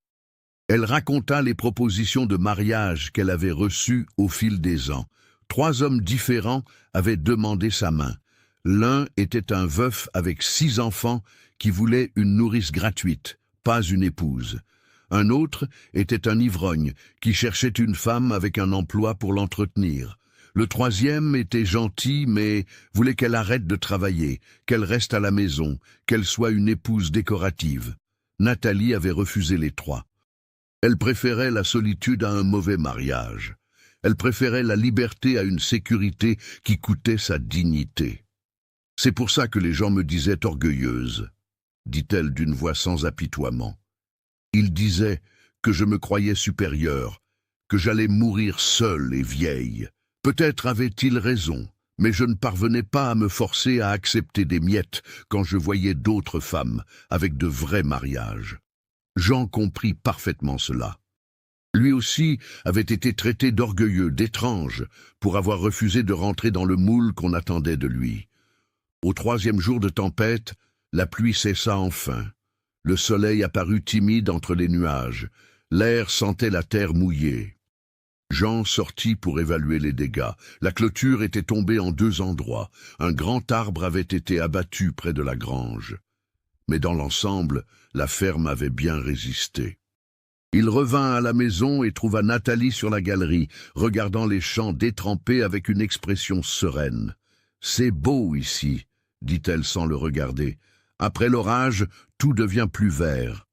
Elle raconta les propositions de mariage qu'elle avait reçues au fil des ans. 3 hommes différents avaient demandé sa main. L'un était un veuf avec 6 enfants qui voulait une nourrice gratuite, pas une épouse. Un autre était un ivrogne qui cherchait une femme avec un emploi pour l'entretenir. Le 3e était gentil mais voulait qu'elle arrête de travailler, qu'elle reste à la maison, qu'elle soit une épouse décorative. Nathalie avait refusé les 3. Elle préférait la solitude à un mauvais mariage. Elle préférait la liberté à une sécurité qui coûtait sa dignité. « C'est pour ça que les gens me disaient orgueilleuse », dit-elle d'une voix sans apitoiement. Ils disaient que je me croyais supérieure, que j'allais mourir seule et vieille. Peut-être avaient-ils raison, mais je ne parvenais pas à me forcer à accepter des miettes quand je voyais d'autres femmes avec de vrais mariages. Jean comprit parfaitement cela. Lui aussi avait été traité d'orgueilleux, d'étrange, pour avoir refusé de rentrer dans le moule qu'on attendait de lui. Au 3e jour de tempête, la pluie cessa enfin. Le soleil apparut timide entre les nuages. L'air sentait la terre mouillée. Jean sortit pour évaluer les dégâts. La clôture était tombée en 2 endroits. Un grand arbre avait été abattu près de la grange. Mais dans l'ensemble, la ferme avait bien résisté. Il revint à la maison et trouva Nathalie sur la galerie, regardant les champs détrempés avec une expression sereine. « C'est beau ici », dit-elle sans le regarder. « Après l'orage, tout devient plus vert. »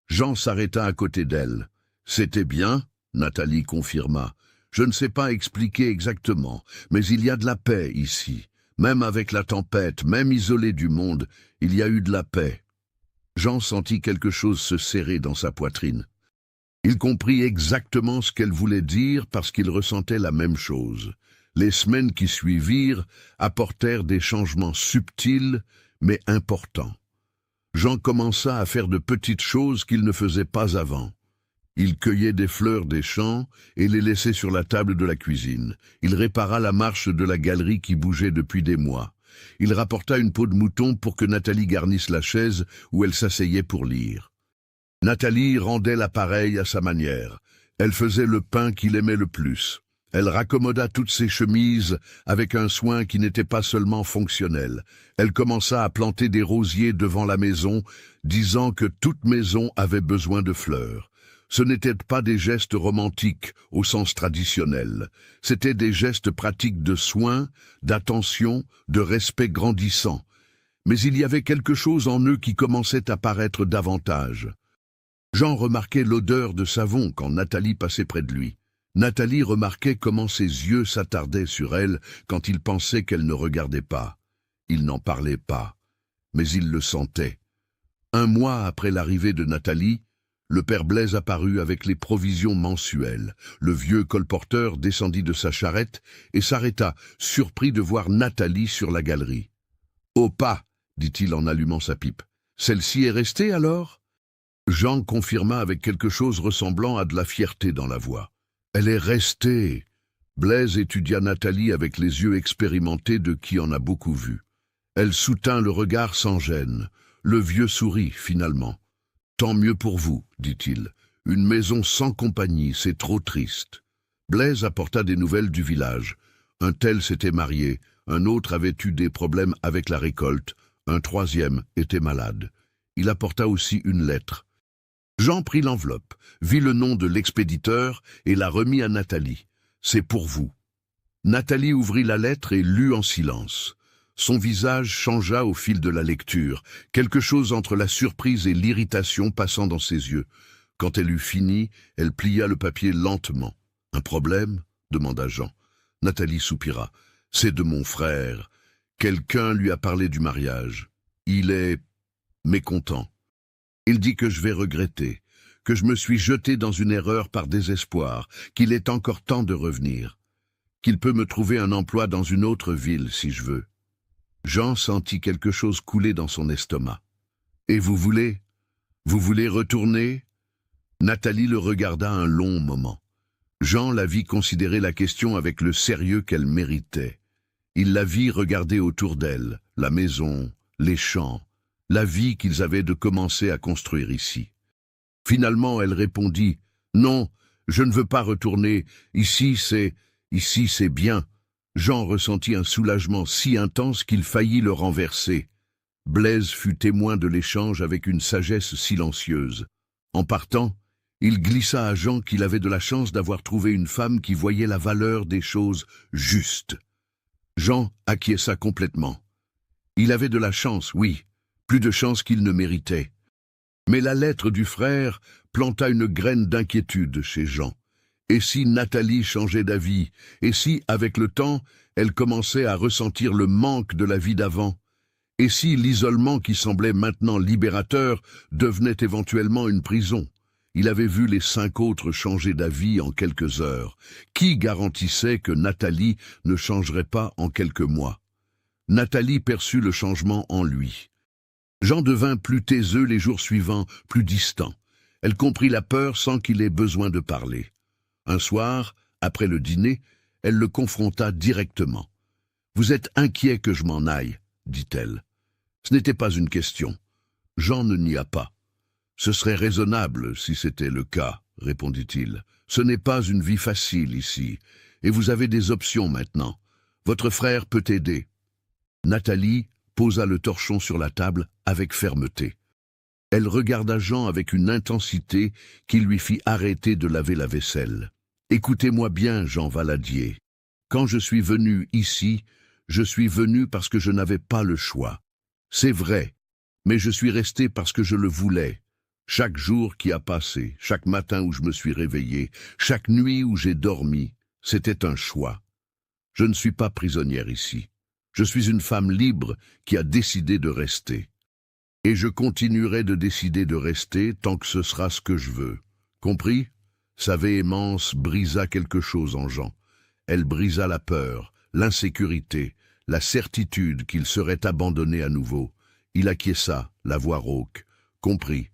Jean s'arrêta à côté d'elle. « C'était bien ?» Nathalie confirma. « Je ne sais pas expliquer exactement, mais il y a de la paix ici. Même avec la tempête, même isolé du monde, il y a eu de la paix. » Jean sentit quelque chose se serrer dans sa poitrine. Il comprit exactement ce qu'elle voulait dire parce qu'il ressentait la même chose. Les semaines qui suivirent apportèrent des changements subtils mais importants. Jean commença à faire de petites choses qu'il ne faisait pas avant. Il cueillait des fleurs des champs et les laissait sur la table de la cuisine. Il répara la marche de la galerie qui bougeait depuis des mois. Il rapporta une peau de mouton pour que Nathalie garnisse la chaise où elle s'asseyait pour lire. Nathalie rendait l'appareil à sa manière. Elle faisait le pain qu'il aimait le plus. Elle raccommoda toutes ses chemises avec un soin qui n'était pas seulement fonctionnel. Elle commença à planter des rosiers devant la maison, disant que toute maison avait besoin de fleurs. Ce n'étaient pas des gestes romantiques au sens traditionnel. C'étaient des gestes pratiques de soin, d'attention, de respect grandissant. Mais il y avait quelque chose en eux qui commençait à paraître davantage. Jean remarquait l'odeur de savon quand Nathalie passait près de lui. Nathalie remarquait comment ses yeux s'attardaient sur elle quand il pensait qu'elle ne regardait pas. Il n'en parlait pas, mais il le sentait. 1 mois après l'arrivée de Nathalie, le père Blaise apparut avec les provisions mensuelles. Le vieux colporteur descendit de sa charrette et s'arrêta, surpris de voir Nathalie sur la galerie. Oh pas, dit-il en allumant sa pipe. Celle-ci est restée alors? Jean confirma avec quelque chose ressemblant à de la fierté dans la voix. Elle est restée. Blaise étudia Nathalie avec les yeux expérimentés de qui en a beaucoup vu. Elle soutint le regard sans gêne. Le vieux sourit, finalement. Tant mieux pour vous, dit-il. Une maison sans compagnie, c'est trop triste. Blaise apporta des nouvelles du village. Un tel s'était marié, un autre avait eu des problèmes avec la récolte, un troisième était malade. Il apporta aussi une lettre. Jean prit l'enveloppe, vit le nom de l'expéditeur et la remit à Nathalie. C'est pour vous. Nathalie ouvrit la lettre et lut en silence. Son visage changea au fil de la lecture, quelque chose entre la surprise et l'irritation passant dans ses yeux. Quand elle eut fini, elle plia le papier lentement. « Un problème ?» demanda Jean. Nathalie soupira. « C'est de mon frère. Quelqu'un lui a parlé du mariage. Il est mécontent. Il dit que je vais regretter, que je me suis jeté dans une erreur par désespoir, qu'il est encore temps de revenir, qu'il peut me trouver un emploi dans une autre ville si je veux. » Jean sentit quelque chose couler dans son estomac. « Et vous voulez retourner ?» Nathalie le regarda un long moment. Jean la vit considérer la question avec le sérieux qu'elle méritait. Il la vit regarder autour d'elle, la maison, les champs, la vie qu'ils avaient de commencer à construire ici. Finalement, elle répondit « Non, je ne veux pas retourner. Ici, c'est bien. » Jean ressentit un soulagement si intense qu'il faillit le renverser. Blaise fut témoin de l'échange avec une sagesse silencieuse. En partant, il glissa à Jean qu'il avait de la chance d'avoir trouvé une femme qui voyait la valeur des choses justes. Jean acquiesça complètement. Il avait de la chance, oui, plus de chance qu'il ne méritait. Mais la lettre du frère planta une graine d'inquiétude chez Jean. Et si Nathalie changeait d'avis, et si, avec le temps, elle commençait à ressentir le manque de la vie d'avant, et si l'isolement qui semblait maintenant libérateur devenait éventuellement une prison? Il avait vu les 5 autres changer d'avis en quelques heures. Qui garantissait que Nathalie ne changerait pas en quelques mois? Nathalie perçut le changement en lui. Jean devint plus taiseux les jours suivants, plus distant. Elle comprit la peur sans qu'il ait besoin de parler. Un soir, après le dîner, elle le confronta directement. « Vous êtes inquiet que je m'en aille ?» dit-elle. Ce n'était pas une question. Jean ne nia pas. « Ce serait raisonnable si c'était le cas, » répondit-il. « Ce n'est pas une vie facile ici, et vous avez des options maintenant. Votre frère peut aider. » Nathalie posa le torchon sur la table avec fermeté. Elle regarda Jean avec une intensité qui lui fit arrêter de laver la vaisselle. « Écoutez-moi bien, Jean Valadier. Quand je suis venu ici, je suis venu parce que je n'avais pas le choix. C'est vrai, mais je suis resté parce que je le voulais. Chaque jour qui a passé, chaque matin où je me suis réveillé, chaque nuit où j'ai dormi, c'était un choix. Je ne suis pas prisonnière ici. Je suis une femme libre qui a décidé de rester. Et je continuerai de décider de rester tant que ce sera ce que je veux. Compris ? » Sa véhémence brisa quelque chose en Jean. Elle brisa la peur, l'insécurité, la certitude qu'il serait abandonné à nouveau. Il acquiesça, la voix rauque. « Compris. »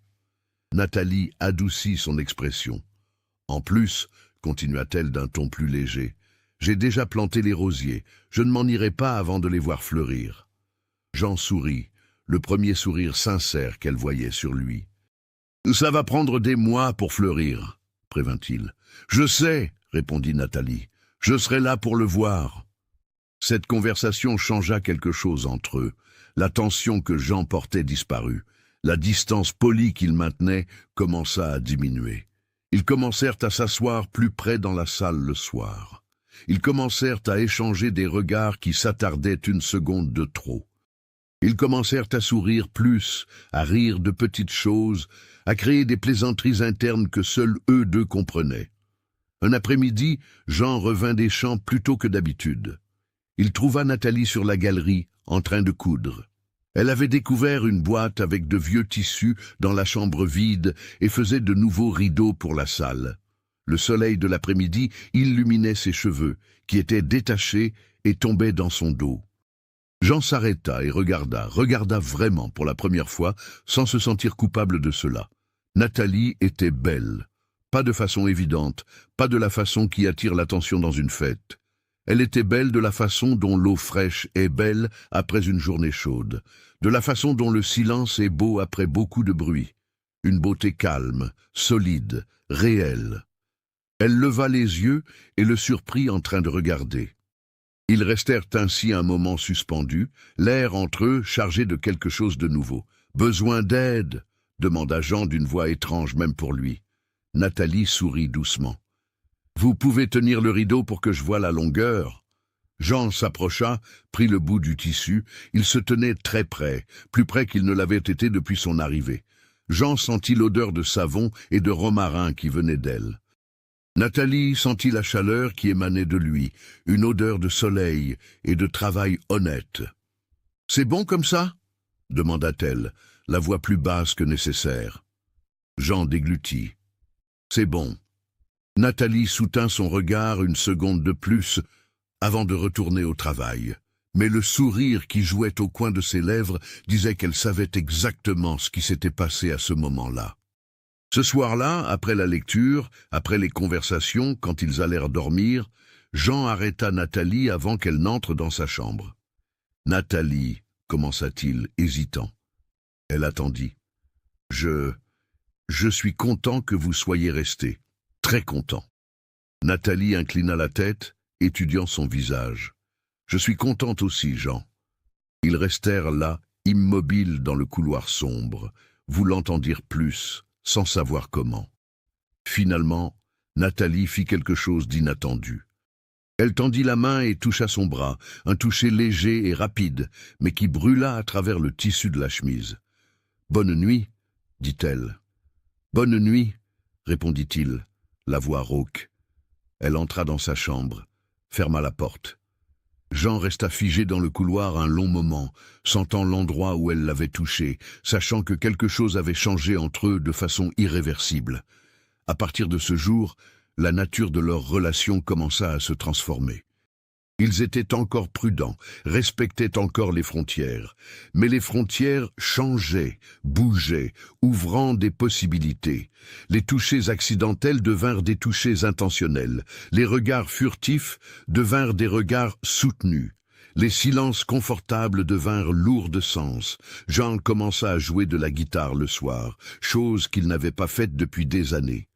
Nathalie adoucit son expression. « En plus, continua-t-elle d'un ton plus léger, j'ai déjà planté les rosiers. Je ne m'en irai pas avant de les voir fleurir. » Jean sourit, le premier sourire sincère qu'elle voyait sur lui. « Ça va prendre des mois pour fleurir, » prévint-il. « Je sais, » répondit Nathalie. « Je serai là pour le voir. » Cette conversation changea quelque chose entre eux. La tension que Jean portait disparut. La distance polie qu'il maintenait commença à diminuer. Ils commencèrent à s'asseoir plus près dans la salle le soir. Ils commencèrent à échanger des regards qui s'attardaient une seconde de trop. Ils commencèrent à sourire plus, à rire de petites choses, à créer des plaisanteries internes que seuls eux deux comprenaient. Un après-midi, Jean revint des champs plus tôt que d'habitude. Il trouva Nathalie sur la galerie, en train de coudre. Elle avait découvert une boîte avec de vieux tissus dans la chambre vide et faisait de nouveaux rideaux pour la salle. Le soleil de l'après-midi illuminait ses cheveux, qui étaient détachés et tombaient dans son dos. Jean s'arrêta et regarda vraiment pour la première fois, sans se sentir coupable de cela. Nathalie était belle. Pas de façon évidente, pas de la façon qui attire l'attention dans une fête. Elle était belle de la façon dont l'eau fraîche est belle après une journée chaude, de la façon dont le silence est beau après beaucoup de bruit. Une beauté calme, solide, réelle. Elle leva les yeux et le surprit en train de regarder. Ils restèrent ainsi un moment suspendus, l'air entre eux chargé de quelque chose de nouveau. « Besoin d'aide ?» demanda Jean d'une voix étrange même pour lui. Nathalie sourit doucement. « Vous pouvez tenir le rideau pour que je voie la longueur ?» Jean s'approcha, prit le bout du tissu. Il se tenait très près, plus près qu'il ne l'avait été depuis son arrivée. Jean sentit l'odeur de savon et de romarin qui venait d'elle. Nathalie sentit la chaleur qui émanait de lui, une odeur de soleil et de travail honnête. « C'est bon comme ça ?» demanda-t-elle, la voix plus basse que nécessaire. Jean déglutit. « C'est bon. » Nathalie soutint son regard une seconde de plus avant de retourner au travail. Mais le sourire qui jouait au coin de ses lèvres disait qu'elle savait exactement ce qui s'était passé à ce moment-là. Ce soir-là, après la lecture, après les conversations, quand ils allèrent dormir, Jean arrêta Nathalie avant qu'elle n'entre dans sa chambre. « Nathalie, » commença-t-il, hésitant. Elle attendit. « Je suis content que vous soyez restée. Très content. » Nathalie inclina la tête, étudiant son visage. « Je suis contente aussi, Jean. » Ils restèrent là, immobiles dans le couloir sombre, voulant en dire plus, sans savoir comment. Finalement, Nathalie fit quelque chose d'inattendu. Elle tendit la main et toucha son bras, un toucher léger et rapide, mais qui brûla à travers le tissu de la chemise. « Bonne nuit, » dit-elle. « Bonne nuit, » répondit-il, la voix rauque. Elle entra dans sa chambre, ferma la porte. Jean resta figé dans le couloir un long moment, sentant l'endroit où elle l'avait touché, sachant que quelque chose avait changé entre eux de façon irréversible. À partir de ce jour, la nature de leur relation commença à se transformer. Ils étaient encore prudents, respectaient encore les frontières, mais les frontières changeaient, bougeaient, ouvrant des possibilités. Les touchers accidentels devinrent des touchers intentionnels, les regards furtifs devinrent des regards soutenus. Les silences confortables devinrent lourds de sens. Jean commença à jouer de la guitare le soir, chose qu'il n'avait pas faite depuis des années.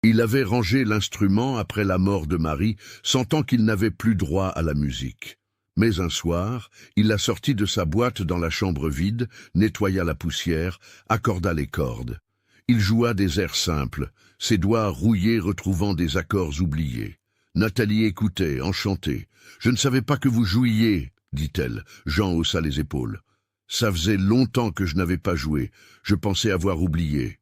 Il avait rangé l'instrument après la mort de Marie, sentant qu'il n'avait plus droit à la musique. Mais un soir, il la sortit de sa boîte dans la chambre vide, nettoya la poussière, accorda les cordes. Il joua des airs simples, ses doigts rouillés retrouvant des accords oubliés. Nathalie écoutait, enchantée. « Je ne savais pas que vous jouiez, » dit-elle. Jean haussa les épaules. « Ça faisait longtemps que je n'avais pas joué. Je pensais avoir oublié. »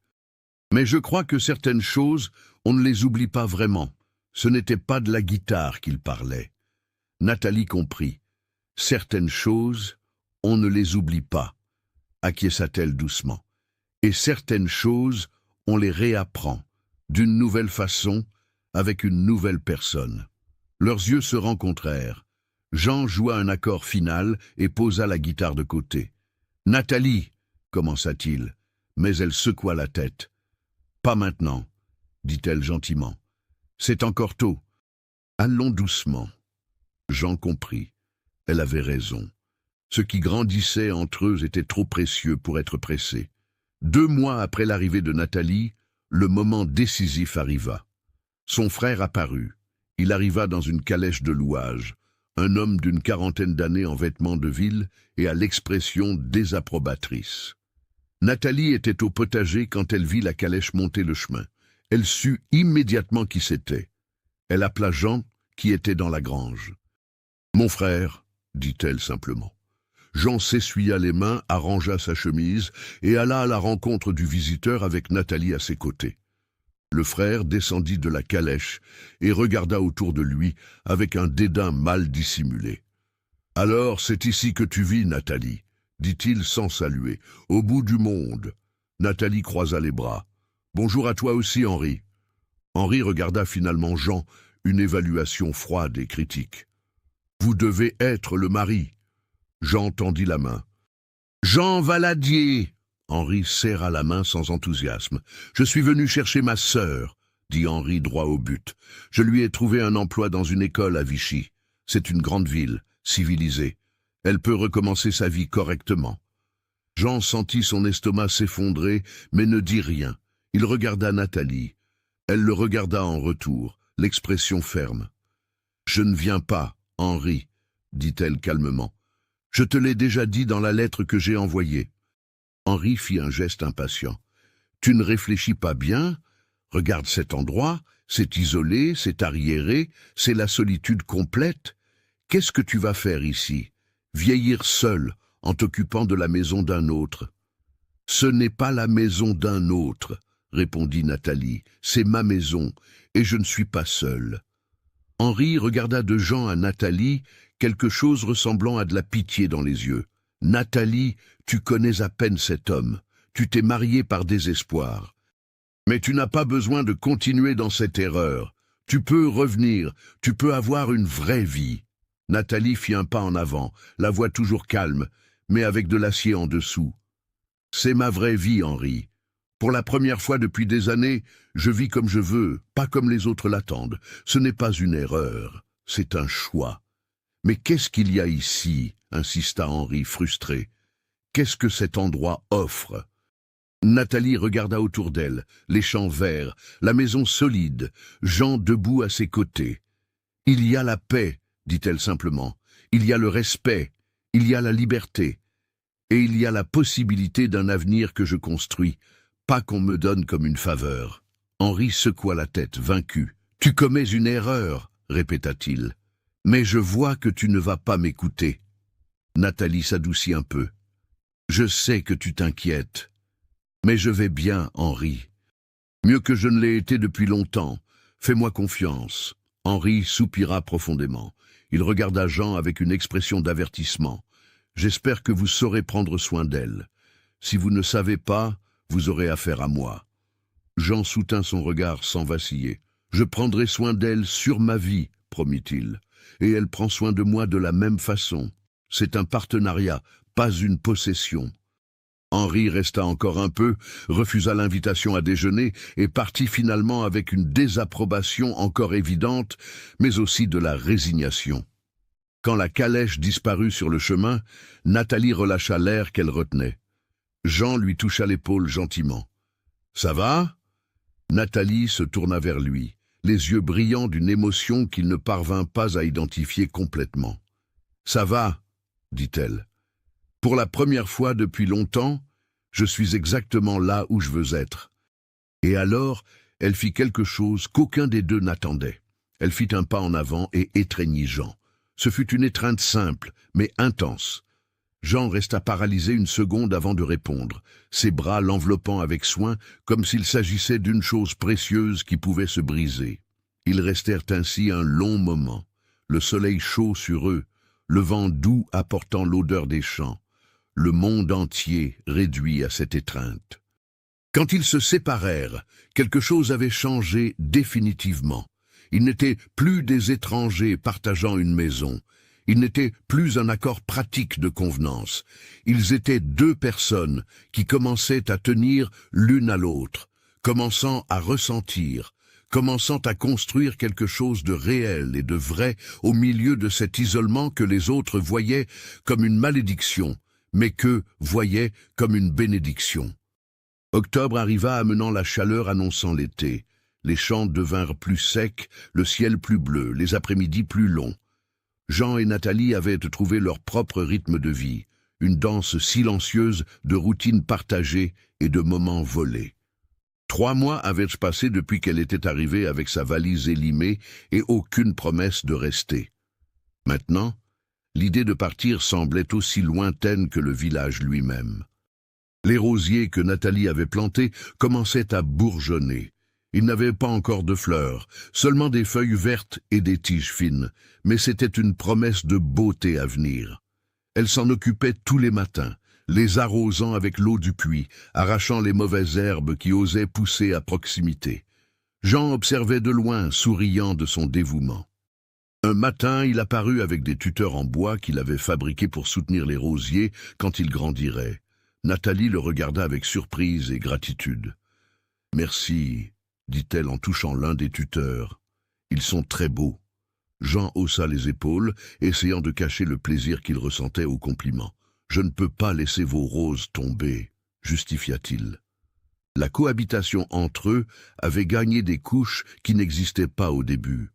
Mais je crois que certaines choses, on ne les oublie pas vraiment. Ce n'était pas de la guitare qu'il parlait. Nathalie comprit. Certaines choses, on ne les oublie pas, acquiesça-t-elle doucement. Et certaines choses, on les réapprend, d'une nouvelle façon, avec une nouvelle personne. Leurs yeux se rencontrèrent. Jean joua un accord final et posa la guitare de côté. « Nathalie » commença-t-il, mais elle secoua la tête. « Pas maintenant, » dit-elle gentiment. « C'est encore tôt. Allons doucement. » Jean comprit. Elle avait raison. Ce qui grandissait entre eux était trop précieux pour être pressé. 2 mois après l'arrivée de Nathalie, le moment décisif arriva. Son frère apparut. Il arriva dans une calèche de louage, un homme d'une 40aine d'années en vêtements de ville et à l'expression désapprobatrice. Nathalie était au potager quand elle vit la calèche monter le chemin. Elle sut immédiatement qui c'était. Elle appela Jean, qui était dans la grange. « Mon frère, » dit-elle simplement. Jean s'essuya les mains, arrangea sa chemise et alla à la rencontre du visiteur avec Nathalie à ses côtés. Le frère descendit de la calèche et regarda autour de lui avec un dédain mal dissimulé. « Alors, c'est ici que tu vis, Nathalie ?» dit-il sans saluer. « Au bout du monde. » Nathalie croisa les bras. « Bonjour à toi aussi, Henri. » Henri regarda finalement Jean, une évaluation froide et critique. « Vous devez être le mari. » Jean tendit la main. Jean Valadier. Henri serra la main sans enthousiasme. Je suis venu chercher ma sœur, dit Henri droit au but. Je lui ai trouvé un emploi dans une école à Vichy. C'est une grande ville, civilisée. Elle peut recommencer sa vie correctement. Jean sentit son estomac s'effondrer, mais ne dit rien. Il regarda Nathalie. Elle le regarda en retour, l'expression ferme. « Je ne viens pas, Henri, » dit-elle calmement. « Je te l'ai déjà dit dans la lettre que j'ai envoyée. » Henri fit un geste impatient. « Tu ne réfléchis pas bien? Regarde cet endroit, c'est isolé, c'est arriéré, c'est la solitude complète. Qu'est-ce que tu vas faire ici? Vieillir seul, en t'occupant de la maison d'un autre. »« Ce n'est pas la maison d'un autre, » répondit Nathalie. « C'est ma maison, et je ne suis pas seul. » Henri regarda de Jean à Nathalie, quelque chose ressemblant à de la pitié dans les yeux. « Nathalie, tu connais à peine cet homme. Tu t'es mariée par désespoir. Mais tu n'as pas besoin de continuer dans cette erreur. Tu peux revenir, tu peux avoir une vraie vie. » Nathalie fit un pas en avant, la voix toujours calme, mais avec de l'acier en dessous. « C'est ma vraie vie, Henri. Pour la première fois depuis des années, je vis comme je veux, pas comme les autres l'attendent. Ce n'est pas une erreur, c'est un choix. » « Mais qu'est-ce qu'il y a ici ?» insista Henri, frustré. « Qu'est-ce que cet endroit offre ?» Nathalie regarda autour d'elle, les champs verts, la maison solide, Jean debout à ses côtés. « Il y a la paix, » dit-elle simplement. « Il y a le respect, il y a la liberté. Et il y a la possibilité d'un avenir que je construis, pas qu'on me donne comme une faveur. » Henri secoua la tête, vaincu. « Tu commets une erreur, » répéta-t-il. « Mais je vois que tu ne vas pas m'écouter. » Nathalie s'adoucit un peu. « Je sais que tu t'inquiètes. Mais je vais bien, Henri. Mieux que je ne l'ai été depuis longtemps. Fais-moi confiance. » Henri soupira profondément. Il regarda Jean avec une expression d'avertissement. « J'espère que vous saurez prendre soin d'elle. Si vous ne savez pas, vous aurez affaire à moi. » Jean soutint son regard sans vaciller. « Je prendrai soin d'elle sur ma vie, » promit-il. « Et elle prend soin de moi de la même façon. C'est un partenariat, pas une possession. » Henri resta encore un peu, refusa l'invitation à déjeuner et partit finalement avec une désapprobation encore évidente, mais aussi de la résignation. Quand la calèche disparut sur le chemin, Nathalie relâcha l'air qu'elle retenait. Jean lui toucha l'épaule gentiment. « Ça va ?» Nathalie se tourna vers lui, les yeux brillants d'une émotion qu'il ne parvint pas à identifier complètement. « Ça va ?» dit-elle. « Pour la première fois depuis longtemps, je suis exactement là où je veux être. » Et alors, elle fit quelque chose qu'aucun des deux n'attendait. Elle fit un pas en avant et étreignit Jean. Ce fut une étreinte simple, mais intense. Jean resta paralysé une seconde avant de répondre, ses bras l'enveloppant avec soin, comme s'il s'agissait d'une chose précieuse qui pouvait se briser. Ils restèrent ainsi un long moment, le soleil chaud sur eux, le vent doux apportant l'odeur des champs, le monde entier réduit à cette étreinte. Quand ils se séparèrent, quelque chose avait changé définitivement. Ils n'étaient plus des étrangers partageant une maison. Ils n'étaient plus un accord pratique de convenance. Ils étaient deux personnes qui commençaient à tenir l'une à l'autre, commençant à ressentir, commençant à construire quelque chose de réel et de vrai au milieu de cet isolement que les autres voyaient comme une malédiction, mais qu'eux voyaient comme une bénédiction. Octobre arriva amenant la chaleur annonçant l'été. Les champs devinrent plus secs, le ciel plus bleu, les après-midi plus longs. Jean et Nathalie avaient trouvé leur propre rythme de vie, une danse silencieuse de routines partagées et de moments volés. 3 mois avaient passé depuis qu'elle était arrivée avec sa valise élimée et aucune promesse de rester. Maintenant, l'idée de partir semblait aussi lointaine que le village lui-même. Les rosiers que Nathalie avait plantés commençaient à bourgeonner. Ils n'avaient pas encore de fleurs, seulement des feuilles vertes et des tiges fines, mais c'était une promesse de beauté à venir. Elle s'en occupait tous les matins, les arrosant avec l'eau du puits, arrachant les mauvaises herbes qui osaient pousser à proximité. Jean observait de loin, souriant de son dévouement. Un matin, il apparut avec des tuteurs en bois qu'il avait fabriqués pour soutenir les rosiers quand ils grandiraient. Nathalie le regarda avec surprise et gratitude. « Merci, » dit-elle en touchant l'un des tuteurs. « Ils sont très beaux. » Jean haussa les épaules, essayant de cacher le plaisir qu'il ressentait au compliment. « Je ne peux pas laisser vos roses tomber, » justifia-t-il. La cohabitation entre eux avait gagné des couches qui n'existaient pas au début.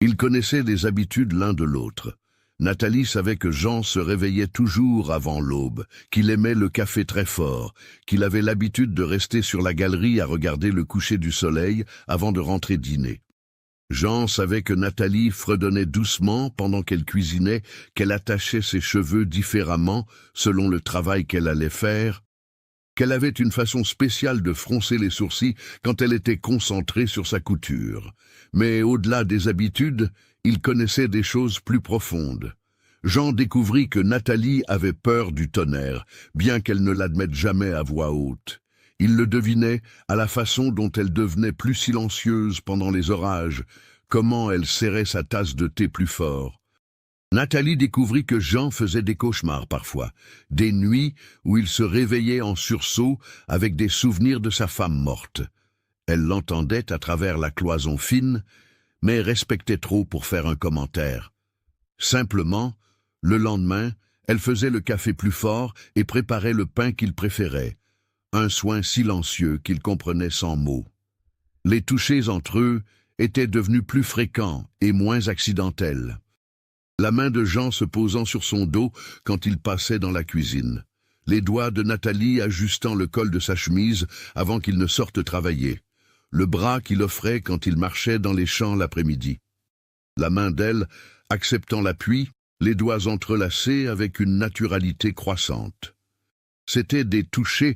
Ils connaissaient les habitudes l'un de l'autre. Nathalie savait que Jean se réveillait toujours avant l'aube, qu'il aimait le café très fort, qu'il avait l'habitude de rester sur la galerie à regarder le coucher du soleil avant de rentrer dîner. Jean savait que Nathalie fredonnait doucement pendant qu'elle cuisinait, qu'elle attachait ses cheveux différemment selon le travail qu'elle allait faire, qu'elle avait une façon spéciale de froncer les sourcils quand elle était concentrée sur sa couture. Mais au-delà des habitudes, il connaissait des choses plus profondes. Jean découvrit que Nathalie avait peur du tonnerre, bien qu'elle ne l'admette jamais à voix haute. Il le devinait à la façon dont elle devenait plus silencieuse pendant les orages, comment elle serrait sa tasse de thé plus fort. Nathalie découvrit que Jean faisait des cauchemars parfois, des nuits où il se réveillait en sursaut avec des souvenirs de sa femme morte. Elle l'entendait à travers la cloison fine, mais respectait trop pour faire un commentaire. Simplement, le lendemain, elle faisait le café plus fort et préparait le pain qu'il préférait, un soin silencieux qu'il comprenait sans mots. Les touchés entre eux étaient devenus plus fréquents et moins accidentels. La main de Jean se posant sur son dos quand il passait dans la cuisine. Les doigts de Nathalie ajustant le col de sa chemise avant qu'il ne sorte travailler. Le bras qu'il offrait quand il marchait dans les champs l'après-midi. La main d'elle acceptant l'appui, les doigts entrelacés avec une naturalité croissante. C'étaient des touchés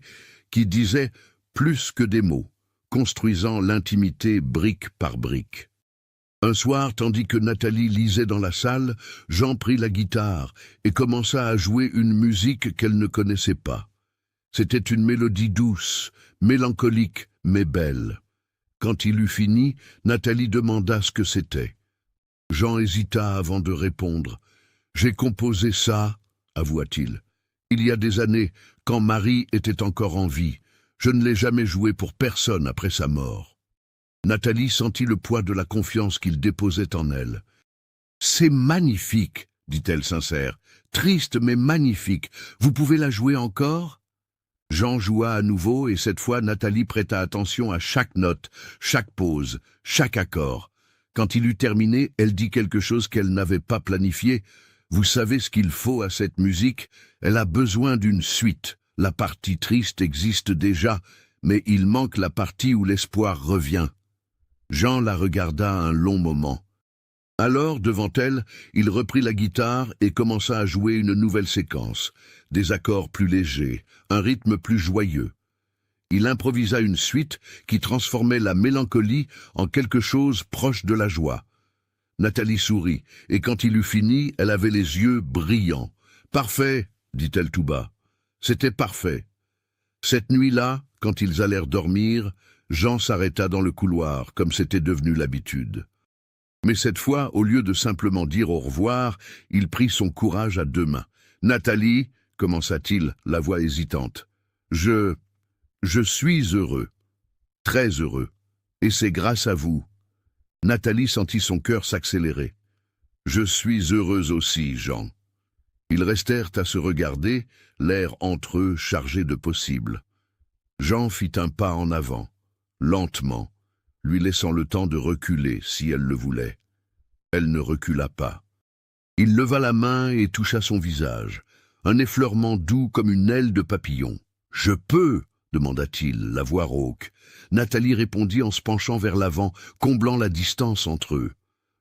qui disaient plus que des mots, construisant l'intimité brique par brique. Un soir, tandis que Nathalie lisait dans la salle, Jean prit la guitare et commença à jouer une musique qu'elle ne connaissait pas. C'était une mélodie douce, mélancolique, mais belle. Quand il eut fini, Nathalie demanda ce que c'était. Jean hésita avant de répondre. « J'ai composé ça, » avoua-t-il. « Il y a des années, quand Marie était encore en vie. Je ne l'ai jamais joué pour personne après sa mort. » Nathalie sentit le poids de la confiance qu'il déposait en elle. « C'est magnifique, » dit-elle sincère. « Triste mais magnifique. Vous pouvez la jouer encore ?» Jean joua à nouveau et cette fois Nathalie prêta attention à chaque note, chaque pause, chaque accord. Quand il eut terminé, elle dit quelque chose qu'elle n'avait pas planifié. « Vous savez ce qu'il faut à cette musique? Elle a besoin d'une suite. La partie triste existe déjà, mais il manque la partie où l'espoir revient. » Jean la regarda un long moment. Alors, devant elle, il reprit la guitare et commença à jouer une nouvelle séquence, des accords plus légers, un rythme plus joyeux. Il improvisa une suite qui transformait la mélancolie en quelque chose proche de la joie. Nathalie sourit, et quand il eut fini, elle avait les yeux brillants. « Parfait, » dit-elle tout bas. C'était parfait. Cette nuit-là, quand ils allèrent dormir, Jean s'arrêta dans le couloir, comme c'était devenu l'habitude. Mais cette fois, au lieu de simplement dire au revoir, il prit son courage à deux mains. « Nathalie, » commença-t-il, la voix hésitante, « je suis heureux, très heureux, et c'est grâce à vous. » Nathalie sentit son cœur s'accélérer. « Je suis heureuse aussi, Jean. » Ils restèrent à se regarder, l'air entre eux chargé de possible. Jean fit un pas en avant, lentement, lui laissant le temps de reculer si elle le voulait. Elle ne recula pas. Il leva la main et toucha son visage, un effleurement doux comme une aile de papillon. « Je peux !» demanda-t-il, la voix rauque. Nathalie répondit en se penchant vers l'avant, comblant la distance entre eux.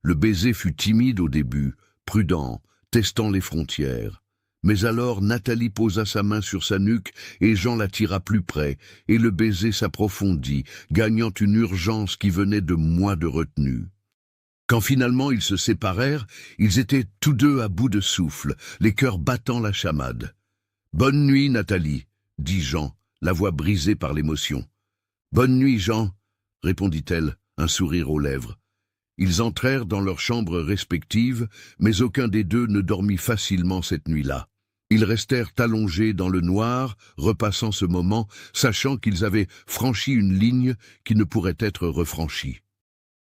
Le baiser fut timide au début, prudent, testant les frontières. Mais alors Nathalie posa sa main sur sa nuque et Jean la tira plus près, et le baiser s'approfondit, gagnant une urgence qui venait de mois de retenue. Quand finalement ils se séparèrent, ils étaient tous deux à bout de souffle, les cœurs battant la chamade. « Bonne nuit, Nathalie, » dit Jean, la voix brisée par l'émotion. « Bonne nuit, Jean, » répondit-elle, un sourire aux lèvres. Ils entrèrent dans leurs chambres respectives, mais aucun des deux ne dormit facilement cette nuit-là. Ils restèrent allongés dans le noir, repassant ce moment, sachant qu'ils avaient franchi une ligne qui ne pourrait être refranchie.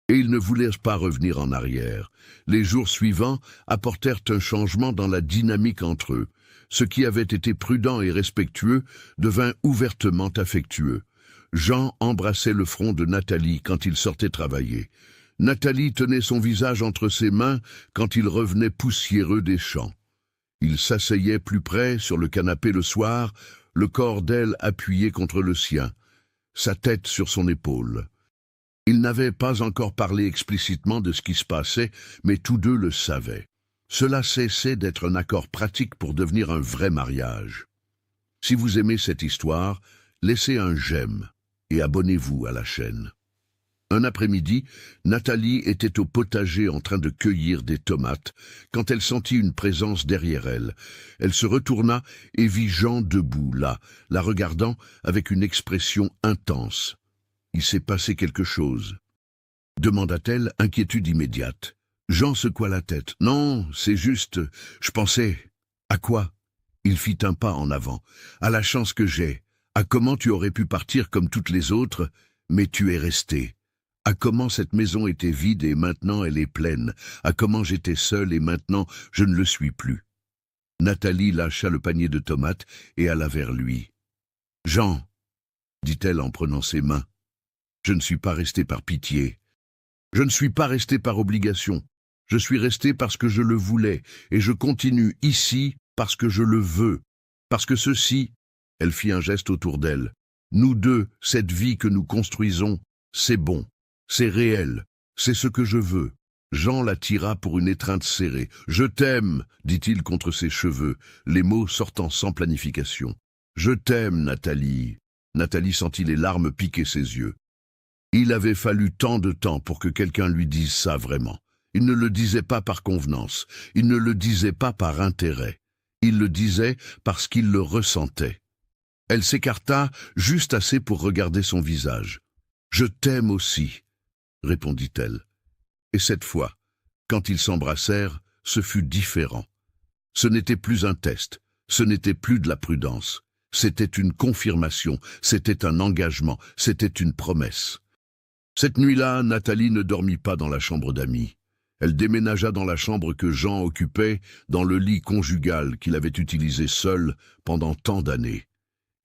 Et ils ne voulèrent pas revenir en arrière. Les jours suivants apportèrent un changement dans la dynamique entre eux. Ce qui avait été prudent et respectueux devint ouvertement affectueux. Jean embrassait le front de Nathalie quand il sortait travailler. Nathalie tenait son visage entre ses mains quand il revenait poussiéreux des champs. Il s'asseyait plus près sur le canapé le soir, le corps d'elle appuyé contre le sien, sa tête sur son épaule. Ils n'avaient pas encore parlé explicitement de ce qui se passait, mais tous deux le savaient. Cela cessait d'être un accord pratique pour devenir un vrai mariage. Si vous aimez cette histoire, laissez un j'aime et abonnez-vous à la chaîne. Un après-midi, Nathalie était au potager en train de cueillir des tomates quand elle sentit une présence derrière elle. Elle se retourna et vit Jean debout là, la regardant avec une expression intense. « Il s'est passé quelque chose ?» demanda-t-elle, inquiétude immédiate. Jean secoua la tête. « Non, c'est juste, je pensais... » « À quoi ?» Il fit un pas en avant. « À la chance que j'ai. À comment tu aurais pu partir comme toutes les autres, mais tu es resté. À comment cette maison était vide et maintenant elle est pleine. À comment j'étais seul et maintenant je ne le suis plus. » Nathalie lâcha le panier de tomates et alla vers lui. « Jean, » dit-elle en prenant ses mains, « je ne suis pas resté par pitié. Je ne suis pas resté par obligation. Je suis resté parce que je le voulais, et je continue ici parce que je le veux. Parce que ceci, » elle fit un geste autour d'elle, « nous deux, cette vie que nous construisons, c'est bon, c'est réel, c'est ce que je veux. » Jean la tira pour une étreinte serrée. « Je t'aime, » dit-il contre ses cheveux, les mots sortant sans planification. « Je t'aime, Nathalie. » Nathalie sentit les larmes piquer ses yeux. Il avait fallu tant de temps pour que quelqu'un lui dise ça vraiment. Il ne le disait pas par convenance, il ne le disait pas par intérêt. Il le disait parce qu'il le ressentait. Elle s'écarta juste assez pour regarder son visage. « Je t'aime aussi, » répondit-elle. Et cette fois, quand ils s'embrassèrent, ce fut différent. Ce n'était plus un test, ce n'était plus de la prudence. C'était une confirmation, c'était un engagement, c'était une promesse. Cette nuit-là, Nathalie ne dormit pas dans la chambre d'amis. Elle déménagea dans la chambre que Jean occupait, dans le lit conjugal qu'il avait utilisé seul pendant tant d'années.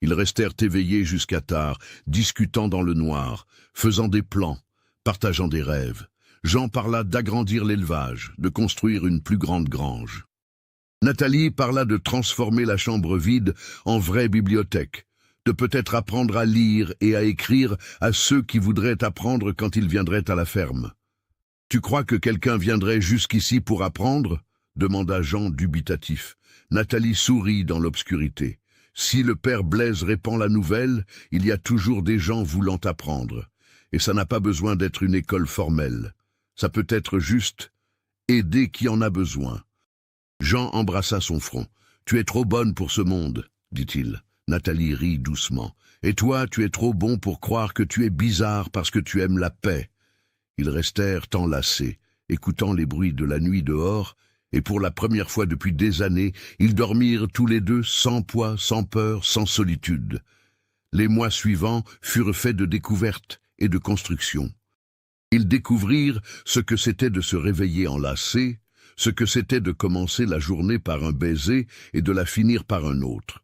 Ils restèrent éveillés jusqu'à tard, discutant dans le noir, faisant des plans, partageant des rêves. Jean parla d'agrandir l'élevage, de construire une plus grande grange. Nathalie parla de transformer la chambre vide en vraie bibliothèque, de peut-être apprendre à lire et à écrire à ceux qui voudraient apprendre quand ils viendraient à la ferme. « Tu crois que quelqu'un viendrait jusqu'ici pour apprendre ?» demanda Jean dubitatif. Nathalie sourit dans l'obscurité. « Si le père Blaise répand la nouvelle, il y a toujours des gens voulant apprendre. Et ça n'a pas besoin d'être une école formelle. Ça peut être juste aider qui en a besoin. » Jean embrassa son front. « Tu es trop bonne pour ce monde, » dit-il. Nathalie rit doucement. « Et toi, tu es trop bon pour croire que tu es bizarre parce que tu aimes la paix. » Ils restèrent enlacés, écoutant les bruits de la nuit dehors, et pour la première fois depuis des années, ils dormirent tous les deux sans poids, sans peur, sans solitude. Les mois suivants furent faits de découvertes et de constructions. Ils découvrirent ce que c'était de se réveiller enlacés, ce que c'était de commencer la journée par un baiser et de la finir par un autre.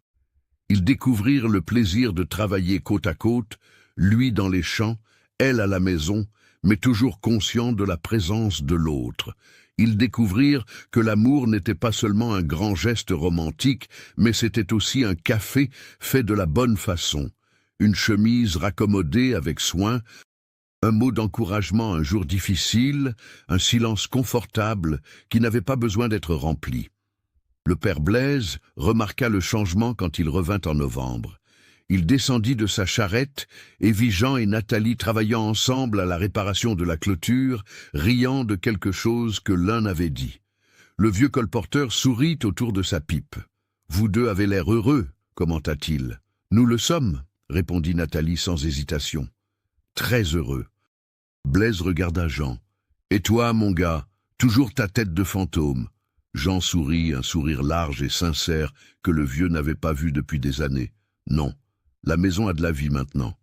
Ils découvrirent le plaisir de travailler côte à côte, lui dans les champs, elle à la maison, mais toujours conscient de la présence de l'autre. Ils découvrirent que l'amour n'était pas seulement un grand geste romantique, mais c'était aussi un café fait de la bonne façon, une chemise raccommodée avec soin, un mot d'encouragement un jour difficile, un silence confortable qui n'avait pas besoin d'être rempli. Le père Blaise remarqua le changement quand il revint en novembre. Il descendit de sa charrette et vit Jean et Nathalie travaillant ensemble à la réparation de la clôture, riant de quelque chose que l'un avait dit. Le vieux colporteur sourit autour de sa pipe. « Vous deux avez l'air heureux, » commenta-t-il. « Nous le sommes, » répondit Nathalie sans hésitation. « Très heureux. » Blaise regarda Jean. Et toi, mon gars, toujours ta tête de fantôme. Jean sourit, un sourire large et sincère que le vieux n'avait pas vu depuis des années. Non, la maison a de la vie maintenant.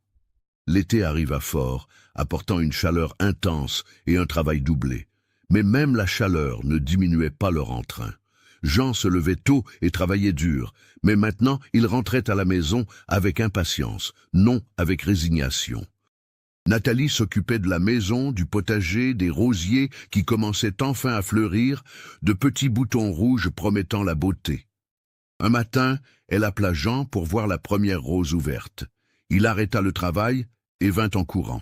L'été arriva fort, apportant une chaleur intense et un travail doublé. Mais même la chaleur ne diminuait pas leur entrain. Jean se levait tôt et travaillait dur, mais maintenant il rentrait à la maison avec impatience, non avec résignation. Nathalie s'occupait de la maison, du potager, des rosiers qui commençaient enfin à fleurir, de petits boutons rouges promettant la beauté. Un matin, elle appela Jean pour voir la première rose ouverte. Il arrêta le travail et vint en courant.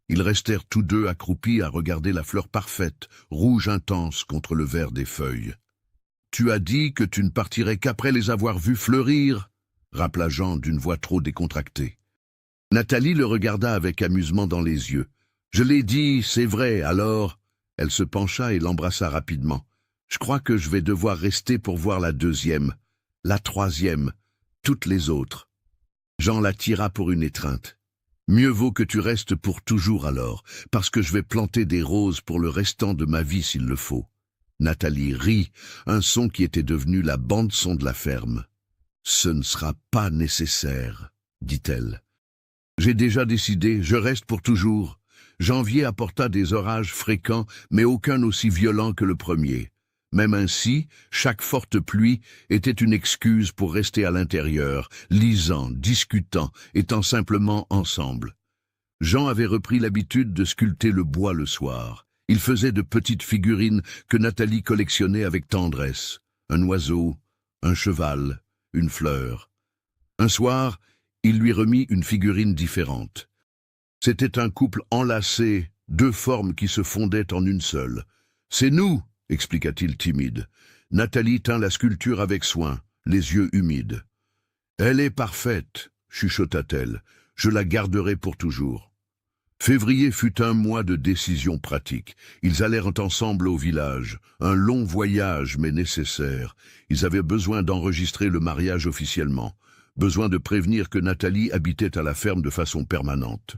Ils restèrent tous deux accroupis à regarder la fleur parfaite, rouge intense contre le vert des feuilles. « Tu as dit que tu ne partirais qu'après les avoir vus fleurir » rappela Jean d'une voix trop décontractée. Nathalie le regarda avec amusement dans les yeux. « Je l'ai dit, c'est vrai, alors ?» Elle se pencha et l'embrassa rapidement. « Je crois que je vais devoir rester pour voir la deuxième, la troisième, toutes les autres. » Jean la tira pour une étreinte. « Mieux vaut que tu restes pour toujours alors, parce que je vais planter des roses pour le restant de ma vie s'il le faut. » Nathalie rit, un son qui était devenu la bande-son de la ferme. « Ce ne sera pas nécessaire, » dit-elle. « J'ai déjà décidé, je reste pour toujours. » Janvier apporta des orages fréquents, mais aucun aussi violent que le premier. Même ainsi, chaque forte pluie était une excuse pour rester à l'intérieur, lisant, discutant, étant simplement ensemble. Jean avait repris l'habitude de sculpter le bois le soir. Il faisait de petites figurines que Nathalie collectionnait avec tendresse. Un oiseau, un cheval, une fleur. Un soir, il lui remit une figurine différente. C'était un couple enlacé, deux formes qui se fondaient en une seule. « C'est nous !» expliqua-t-il timide. Nathalie tint la sculpture avec soin, les yeux humides. « Elle est parfaite !» chuchota-t-elle. « Je la garderai pour toujours. » Février fut un mois de décisions pratiques. Ils allèrent ensemble au village. Un long voyage, mais nécessaire. Ils avaient besoin d'enregistrer le mariage officiellement. Besoin de prévenir que Nathalie habitait à la ferme de façon permanente.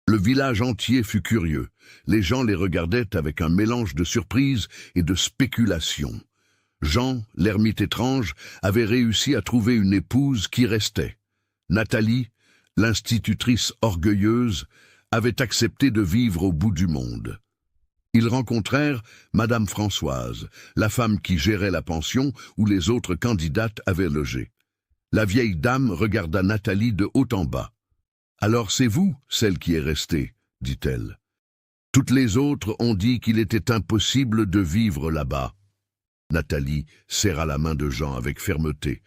Le village entier fut curieux. Les gens les regardaient avec un mélange de surprise et de spéculation. Jean, l'ermite étrange, avait réussi à trouver une épouse qui restait. Nathalie, l'institutrice orgueilleuse, avait accepté de vivre au bout du monde. Ils rencontrèrent Madame Françoise, la femme qui gérait la pension où les autres candidates avaient logé. La vieille dame regarda Nathalie de haut en bas. « Alors c'est vous, celle qui est restée, » dit-elle. « Toutes les autres ont dit qu'il était impossible de vivre là-bas. » Nathalie serra la main de Jean avec fermeté.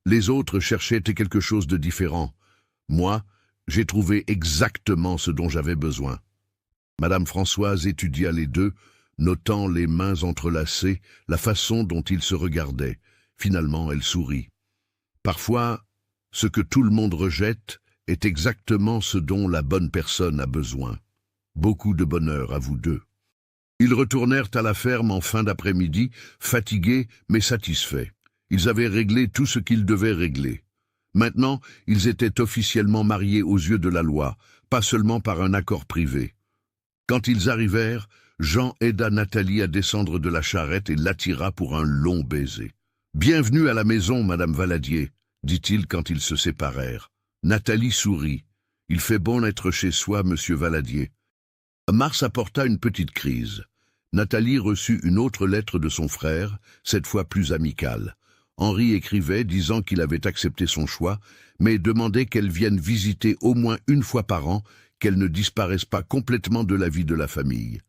Les autres cherchaient quelque chose de différent. Moi, j'ai trouvé exactement ce dont j'avais besoin. Madame Françoise étudia les deux, notant les mains entrelacées, la façon dont ils se regardaient. Finalement, elle sourit. Parfois, ce que tout le monde rejette est exactement ce dont la bonne personne a besoin. Beaucoup de bonheur à vous deux. Ils retournèrent à la ferme en fin d'après-midi, fatigués mais satisfaits. Ils avaient réglé tout ce qu'ils devaient régler. Maintenant, ils étaient officiellement mariés aux yeux de la loi, pas seulement par un accord privé. Quand ils arrivèrent, Jean aida Nathalie à descendre de la charrette et l'attira pour un long baiser. « Bienvenue à la maison, Madame Valadier », dit-il quand ils se séparèrent. Nathalie sourit. « Il fait bon être chez soi, Monsieur Valadier. » Mars apporta une petite crise. Nathalie reçut une autre lettre de son frère, cette fois plus amicale. Henri écrivait disant qu'il avait accepté son choix, mais demandait qu'elle vienne visiter au moins une fois par an, qu'elle ne disparaisse pas complètement de la vie de la famille.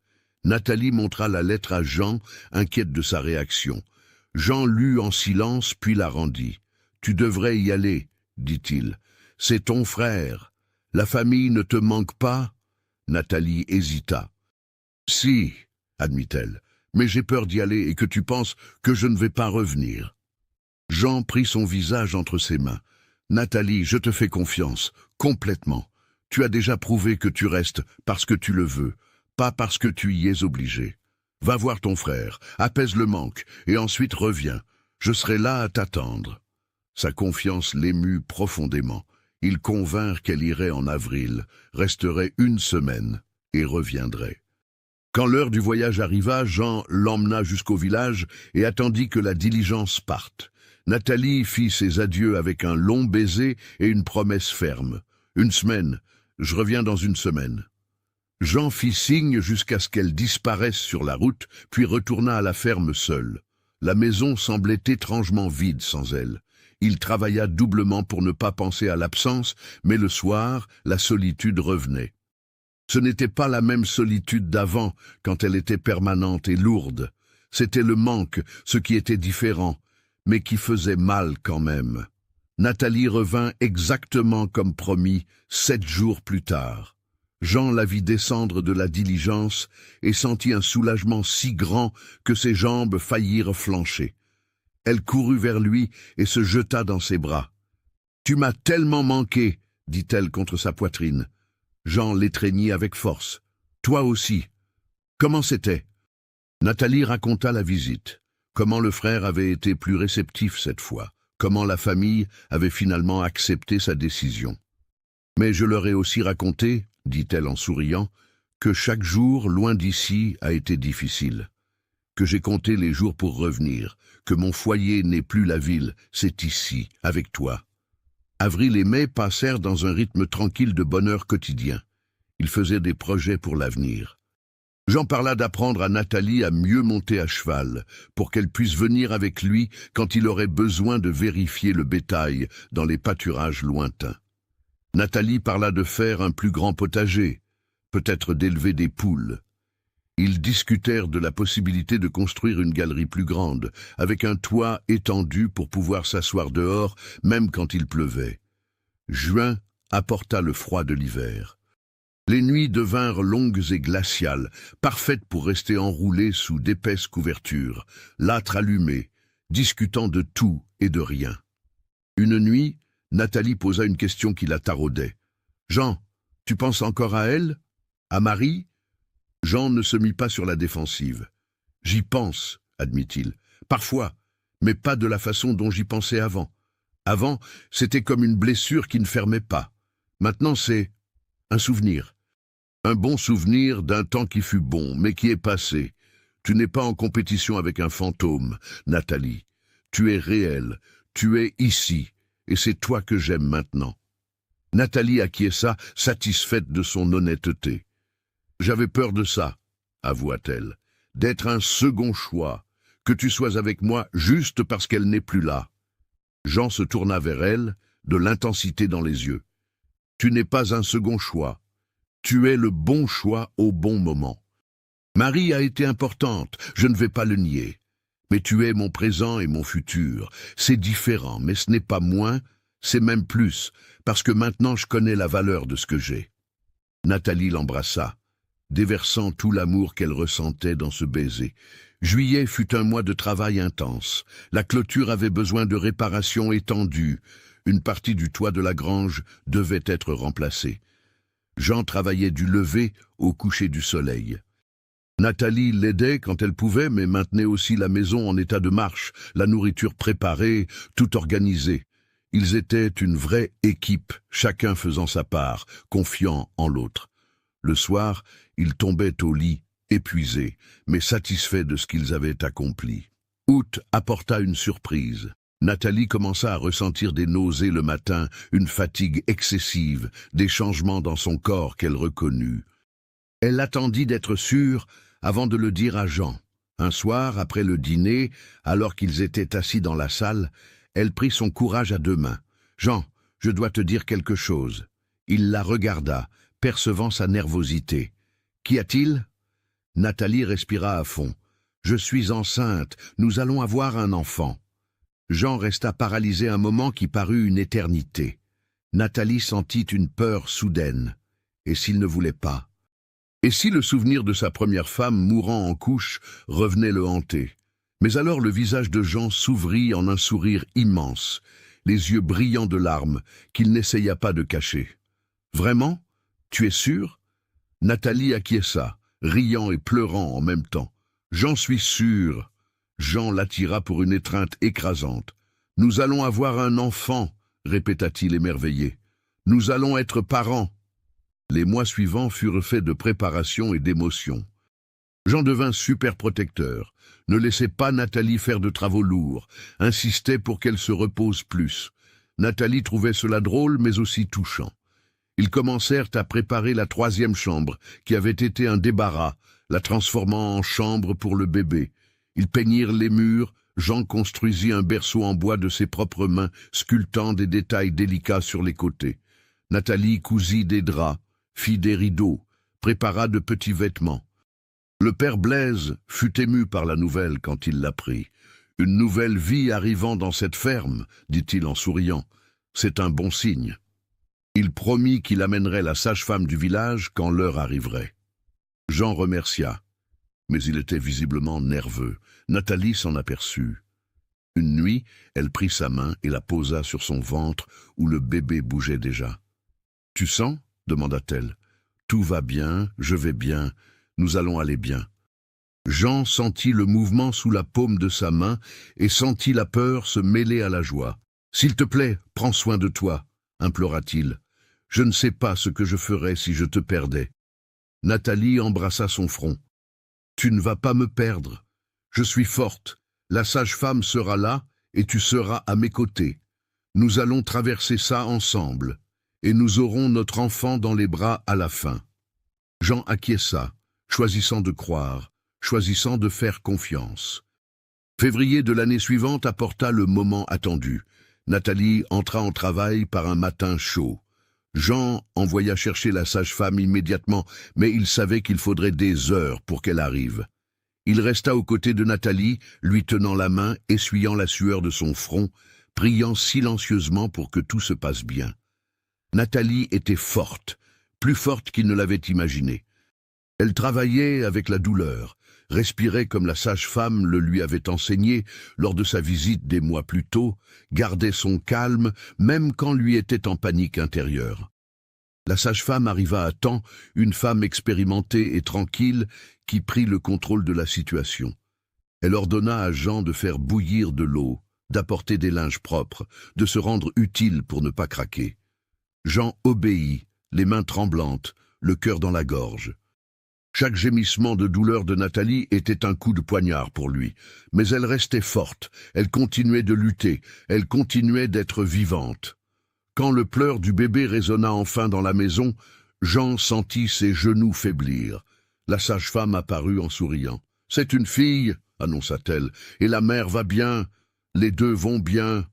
Nathalie montra la lettre à Jean, inquiète de sa réaction. Jean lut en silence, puis la rendit. « Tu devrais y aller, » dit-il. « C'est ton frère. La famille ne te manque pas ?» Nathalie hésita. « Si, » admit-elle, « mais j'ai peur d'y aller et que tu penses que je ne vais pas revenir. » Jean prit son visage entre ses mains. « Nathalie, je te fais confiance, complètement. Tu as déjà prouvé que tu restes parce que tu le veux, pas parce que tu y es obligé. Va voir ton frère, apaise le manque, et ensuite reviens. Je serai là à t'attendre. » Sa confiance l'émut profondément. Ils convinrent qu'elle irait en avril, resterait une semaine et reviendrait. Quand l'heure du voyage arriva, Jean l'emmena jusqu'au village et attendit que la diligence parte. Nathalie fit ses adieux avec un long baiser et une promesse ferme. « 1 semaine, je reviens dans 1 semaine. » Jean fit signe jusqu'à ce qu'elle disparaisse sur la route, puis retourna à la ferme seul. La maison semblait étrangement vide sans elle. Il travailla doublement pour ne pas penser à l'absence, mais le soir, la solitude revenait. Ce n'était pas la même solitude d'avant, quand elle était permanente et lourde. C'était le manque, ce qui était différent, mais qui faisait mal quand même. Nathalie revint exactement comme promis, 7 jours plus tard. Jean la vit descendre de la diligence et sentit un soulagement si grand que ses jambes faillirent flancher. Elle courut vers lui et se jeta dans ses bras. « Tu m'as tellement manqué !» dit-elle contre sa poitrine. Jean l'étreignit avec force. « Toi aussi. Comment c'était ?» Nathalie raconta la visite. Comment le frère avait été plus réceptif cette fois. Comment la famille avait finalement accepté sa décision. « Mais je leur ai aussi raconté, dit-elle en souriant, que chaque jour, loin d'ici, a été difficile. Que j'ai compté les jours pour revenir, que mon foyer n'est plus la ville, c'est ici, avec toi. » Avril et mai passèrent dans un rythme tranquille de bonheur quotidien. Ils faisaient des projets pour l'avenir. Jean parla d'apprendre à Nathalie à mieux monter à cheval, pour qu'elle puisse venir avec lui quand il aurait besoin de vérifier le bétail dans les pâturages lointains. Nathalie parla de faire un plus grand potager, peut-être d'élever des poules. Ils discutèrent de la possibilité de construire une galerie plus grande, avec un toit étendu pour pouvoir s'asseoir dehors, même quand il pleuvait. Juin apporta le froid de l'hiver. Les nuits devinrent longues et glaciales, parfaites pour rester enroulées sous d'épaisses couvertures, l'âtre allumé, discutant de tout et de rien. Une nuit, Nathalie posa une question qui la taraudait. « Jean, tu penses encore à elle? À Marie ?» Jean ne se mit pas sur la défensive. « J'y pense, » admit-il. « Parfois, mais pas de la façon dont j'y pensais avant. Avant, c'était comme une blessure qui ne fermait pas. Maintenant, c'est un souvenir. Un bon souvenir d'un temps qui fut bon, mais qui est passé. Tu n'es pas en compétition avec un fantôme, Nathalie. Tu es réelle, tu es ici, et c'est toi que j'aime maintenant. » Nathalie acquiesça, satisfaite de son honnêteté. « J'avais peur de ça, » avoua-t-elle, « d'être un second choix, que tu sois avec moi juste parce qu'elle n'est plus là. » Jean se tourna vers elle, de l'intensité dans les yeux. « Tu n'es pas un second choix. Tu es le bon choix au bon moment. Marie a été importante, je ne vais pas le nier. Mais tu es mon présent et mon futur. C'est différent, mais ce n'est pas moins, c'est même plus, parce que maintenant je connais la valeur de ce que j'ai. » Nathalie l'embrassa, déversant tout l'amour qu'elle ressentait dans ce baiser. Juillet fut un mois de travail intense. La clôture avait besoin de réparations étendues. Une partie du toit de la grange devait être remplacée. Jean travaillait du lever au coucher du soleil. Nathalie l'aidait quand elle pouvait, mais maintenait aussi la maison en état de marche, la nourriture préparée, tout organisé. Ils étaient une vraie équipe, chacun faisant sa part, confiant en l'autre. Le soir, ils tombaient au lit, épuisés, mais satisfaits de ce qu'ils avaient accompli. Août apporta une surprise. Nathalie commença à ressentir des nausées le matin, une fatigue excessive, des changements dans son corps qu'elle reconnut. Elle attendit d'être sûre avant de le dire à Jean. Un soir, après le dîner, alors qu'ils étaient assis dans la salle, elle prit son courage à 2 mains. « Jean, je dois te dire quelque chose. » Il la regarda, percevant sa nervosité. « Qu'y a-t-il » Nathalie respira à fond. « Je suis enceinte, nous allons avoir un enfant. » Jean resta paralysé un moment qui parut une éternité. Nathalie sentit une peur soudaine. Et s'il ne voulait pas? Et si le souvenir de sa première femme mourant en couche revenait le hanter? Mais alors le visage de Jean s'ouvrit en un sourire immense, les yeux brillants de larmes qu'il n'essaya pas de cacher. « Vraiment? Tu es sûr ?» Nathalie acquiesça, riant et pleurant en même temps. « J'en suis sûr. » Jean l'attira pour une étreinte écrasante. « Nous allons avoir un enfant, » répéta-t-il émerveillé. « Nous allons être parents. » Les mois suivants furent faits de préparation et d'émotion. Jean devint super protecteur, ne laissait pas Nathalie faire de travaux lourds, insistait pour qu'elle se repose plus. Nathalie trouvait cela drôle mais aussi touchant. Ils commencèrent à préparer la 3e chambre, qui avait été un débarras, la transformant en chambre pour le bébé. Ils peignirent les murs, Jean construisit un berceau en bois de ses propres mains, sculptant des détails délicats sur les côtés. Nathalie cousit des draps, fit des rideaux, prépara de petits vêtements. Le père Blaise fut ému par la nouvelle quand il l'apprit. « Une nouvelle vie arrivant dans cette ferme, dit-il en souriant. C'est un bon signe. » Il promit qu'il amènerait la sage-femme du village quand l'heure arriverait. Jean remercia, mais il était visiblement nerveux. Nathalie s'en aperçut. Une nuit, elle prit sa main et la posa sur son ventre où le bébé bougeait déjà. « Tu sens ?» demanda-t-elle. « Tout va bien, je vais bien, nous allons aller bien. » Jean sentit le mouvement sous la paume de sa main et sentit la peur se mêler à la joie. « S'il te plaît, prends soin de toi, » implora-t-il. « Je ne sais pas ce que je ferais si je te perdais. » Nathalie embrassa son front. « Tu ne vas pas me perdre. Je suis forte. La sage-femme sera là et tu seras à mes côtés. Nous allons traverser ça ensemble et nous aurons notre enfant dans les bras à la fin. » Jean acquiesça, choisissant de croire, choisissant de faire confiance. Février de l'année suivante apporta le moment attendu. Nathalie entra en travail par un matin chaud. Jean envoya chercher la sage-femme immédiatement, mais il savait qu'il faudrait des heures pour qu'elle arrive. Il resta aux côtés de Nathalie, lui tenant la main, essuyant la sueur de son front, priant silencieusement pour que tout se passe bien. Nathalie était forte, plus forte qu'il ne l'avait imaginé. Elle travaillait avec la douleur, respirait comme la sage-femme le lui avait enseigné lors de sa visite des mois plus tôt, gardait son calme, même quand lui était en panique intérieure. La sage-femme arriva à temps, une femme expérimentée et tranquille qui prit le contrôle de la situation. Elle ordonna à Jean de faire bouillir de l'eau, d'apporter des linges propres, de se rendre utile pour ne pas craquer. Jean obéit, les mains tremblantes, le cœur dans la gorge. Chaque gémissement de douleur de Nathalie était un coup de poignard pour lui, mais elle restait forte, elle continuait de lutter, elle continuait d'être vivante. Quand le pleur du bébé résonna enfin dans la maison, Jean sentit ses genoux faiblir. La sage-femme apparut en souriant. « C'est une fille, » annonça-t-elle, « et la mère va bien, les deux vont bien. »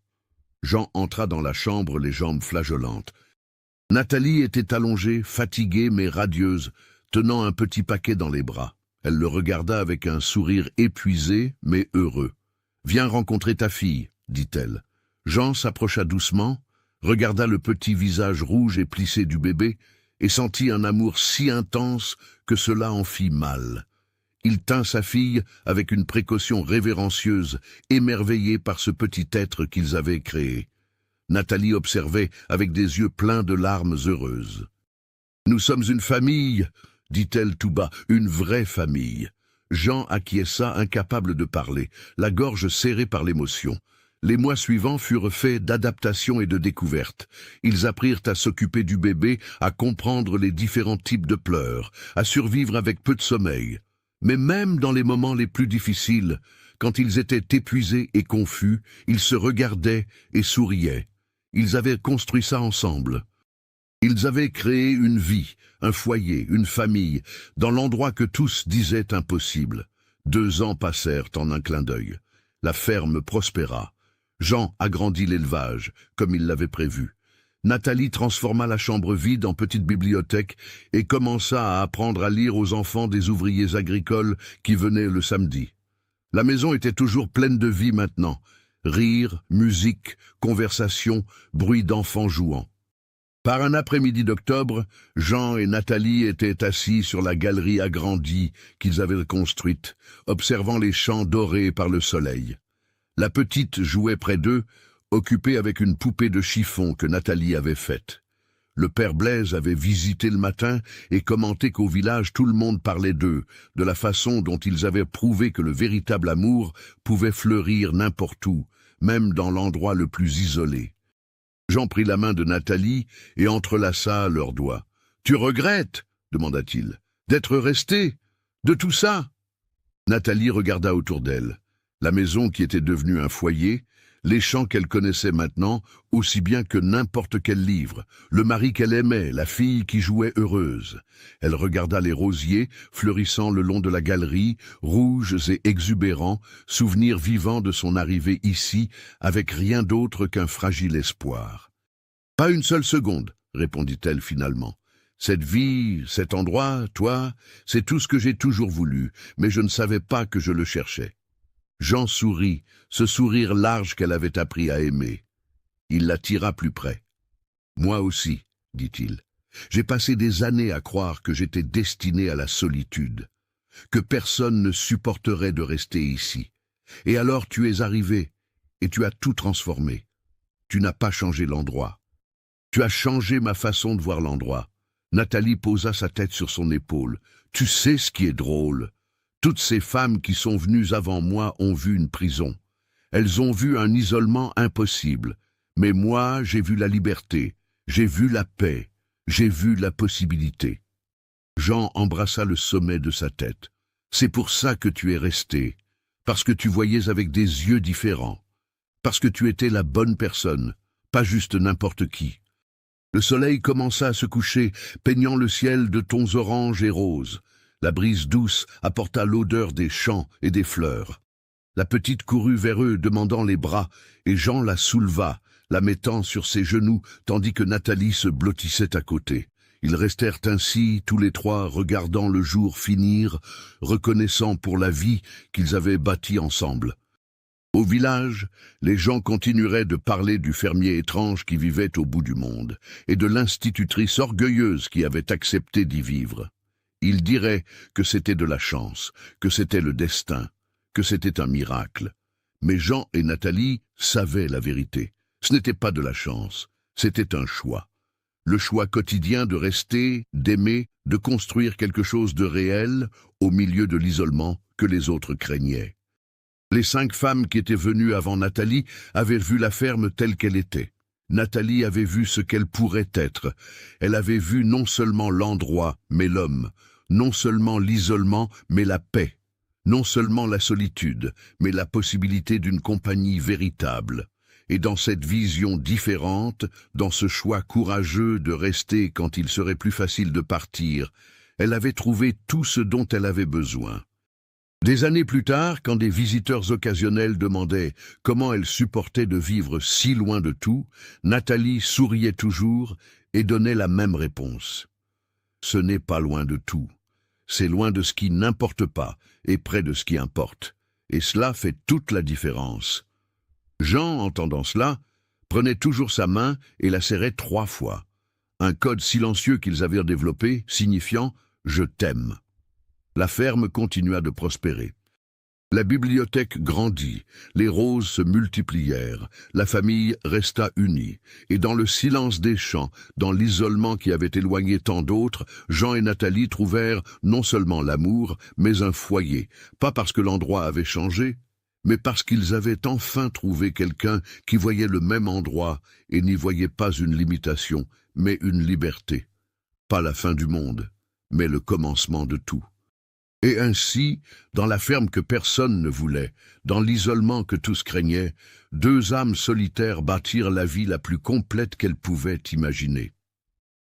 Jean entra dans la chambre, les jambes flageolantes. Nathalie était allongée, fatiguée mais radieuse, tenant un petit paquet dans les bras. Elle le regarda avec un sourire épuisé mais heureux. « Viens rencontrer ta fille, » dit-elle. Jean s'approcha doucement, regarda le petit visage rouge et plissé du bébé et sentit un amour si intense que cela en fit mal. Il tint sa fille avec une précaution révérencieuse, émerveillé par ce petit être qu'ils avaient créé. Nathalie observait avec des yeux pleins de larmes heureuses. « Nous sommes une famille !» dit-elle tout bas, « une vraie famille. » Jean acquiesça, incapable de parler, la gorge serrée par l'émotion. Les mois suivants furent faits d'adaptation et de découverte. Ils apprirent à s'occuper du bébé, à comprendre les différents types de pleurs, à survivre avec peu de sommeil. Mais même dans les moments les plus difficiles, quand ils étaient épuisés et confus, ils se regardaient et souriaient. Ils avaient construit ça ensemble. Ils avaient créé une vie, un foyer, une famille, dans l'endroit que tous disaient impossible. 2 ans passèrent en un clin d'œil. La ferme prospéra. Jean agrandit l'élevage, comme il l'avait prévu. Nathalie transforma la chambre vide en petite bibliothèque et commença à apprendre à lire aux enfants des ouvriers agricoles qui venaient le samedi. La maison était toujours pleine de vie maintenant. Rire, musique, conversation, bruit d'enfants jouant. Par un après-midi d'octobre, Jean et Nathalie étaient assis sur la galerie agrandie qu'ils avaient construite, observant les champs dorés par le soleil. La petite jouait près d'eux, occupée avec une poupée de chiffon que Nathalie avait faite. Le père Blaise avait visité le matin et commenté qu'au village tout le monde parlait d'eux, de la façon dont ils avaient prouvé que le véritable amour pouvait fleurir n'importe où, même dans l'endroit le plus isolé. Jean prit la main de Nathalie et entrelaça leurs doigts. « Tu regrettes, demanda-t-il, d'être resté, de tout ça ?» Nathalie regarda autour d'elle. La maison qui était devenue un foyer, les champs qu'elle connaissait maintenant aussi bien que n'importe quel livre, le mari qu'elle aimait, la fille qui jouait heureuse. Elle regarda les rosiers fleurissant le long de la galerie, rouges et exubérants, souvenirs vivants de son arrivée ici, avec rien d'autre qu'un fragile espoir. « Pas une seule seconde, répondit-elle finalement. Cette vie, cet endroit, toi, c'est tout ce que j'ai toujours voulu, mais je ne savais pas que je le cherchais. » Jean sourit, ce sourire large qu'elle avait appris à aimer. Il la tira plus près. « Moi aussi, dit-il. J'ai passé des années à croire que j'étais destiné à la solitude, que personne ne supporterait de rester ici. Et alors tu es arrivé, et tu as tout transformé. Tu n'as pas changé l'endroit. Tu as changé ma façon de voir l'endroit. » Nathalie posa sa tête sur son épaule. « Tu sais ce qui est drôle? Toutes ces femmes qui sont venues avant moi ont vu une prison. Elles ont vu un isolement impossible. Mais moi, j'ai vu la liberté, j'ai vu la paix, j'ai vu la possibilité. » Jean embrassa le sommet de sa tête. « C'est pour ça que tu es resté, parce que tu voyais avec des yeux différents, parce que tu étais la bonne personne, pas juste n'importe qui. » Le soleil commença à se coucher, peignant le ciel de tons orange et roses. La brise douce apporta l'odeur des champs et des fleurs. La petite courut vers eux, demandant les bras, et Jean la souleva, la mettant sur ses genoux, tandis que Nathalie se blottissait à côté. Ils restèrent ainsi, tous les trois, regardant le jour finir, reconnaissant pour la vie qu'ils avaient bâtie ensemble. Au village, les gens continueraient de parler du fermier étrange qui vivait au bout du monde, et de l'institutrice orgueilleuse qui avait accepté d'y vivre. Ils diraient que c'était de la chance, que c'était le destin, que c'était un miracle. Mais Jean et Nathalie savaient la vérité. Ce n'était pas de la chance, c'était un choix. Le choix quotidien de rester, d'aimer, de construire quelque chose de réel au milieu de l'isolement que les autres craignaient. Les 5 femmes qui étaient venues avant Nathalie avaient vu la ferme telle qu'elle était. Nathalie avait vu ce qu'elle pourrait être. Elle avait vu non seulement l'endroit, mais l'homme, non seulement l'isolement, mais la paix, non seulement la solitude, mais la possibilité d'une compagnie véritable. Et dans cette vision différente, dans ce choix courageux de rester quand il serait plus facile de partir, elle avait trouvé tout ce dont elle avait besoin. Des années plus tard, quand des visiteurs occasionnels demandaient comment elle supportait de vivre si loin de tout, Nathalie souriait toujours et donnait la même réponse. Ce n'est pas loin de tout. C'est loin de ce qui n'importe pas et près de ce qui importe. Et cela fait toute la différence. Jean, entendant cela, prenait toujours sa main et la serrait 3 fois. Un code silencieux qu'ils avaient développé, signifiant « Je t'aime ». La ferme continua de prospérer. La bibliothèque grandit, les roses se multiplièrent, la famille resta unie, et dans le silence des champs, dans l'isolement qui avait éloigné tant d'autres, Jean et Nathalie trouvèrent non seulement l'amour, mais un foyer, pas parce que l'endroit avait changé, mais parce qu'ils avaient enfin trouvé quelqu'un qui voyait le même endroit et n'y voyait pas une limitation, mais une liberté. Pas la fin du monde, mais le commencement de tout. Et ainsi, dans la ferme que personne ne voulait, dans l'isolement que tous craignaient, 2 âmes solitaires bâtirent la vie la plus complète qu'elles pouvaient imaginer.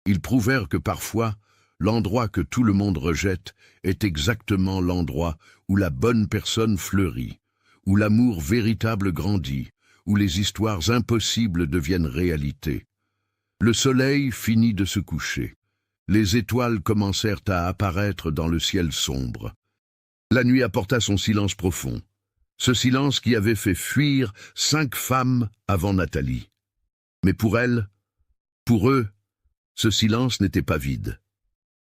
Ils prouvèrent que parfois, l'endroit que tout le monde rejette est exactement l'endroit où la bonne personne fleurit, où l'amour véritable grandit, où les histoires impossibles deviennent réalité. Le soleil finit de se coucher. Les étoiles commencèrent à apparaître dans le ciel sombre. La nuit apporta son silence profond, ce silence qui avait fait fuir 5 femmes avant Nathalie. Mais pour elles, pour eux, ce silence n'était pas vide.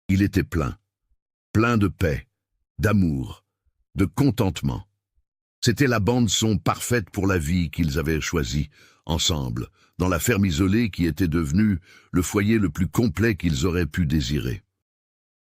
Il était plein, plein de paix, d'amour, de contentement. C'était la bande-son parfaite pour la vie qu'ils avaient choisie, ensemble, dans la ferme isolée qui était devenue le foyer le plus complet qu'ils auraient pu désirer.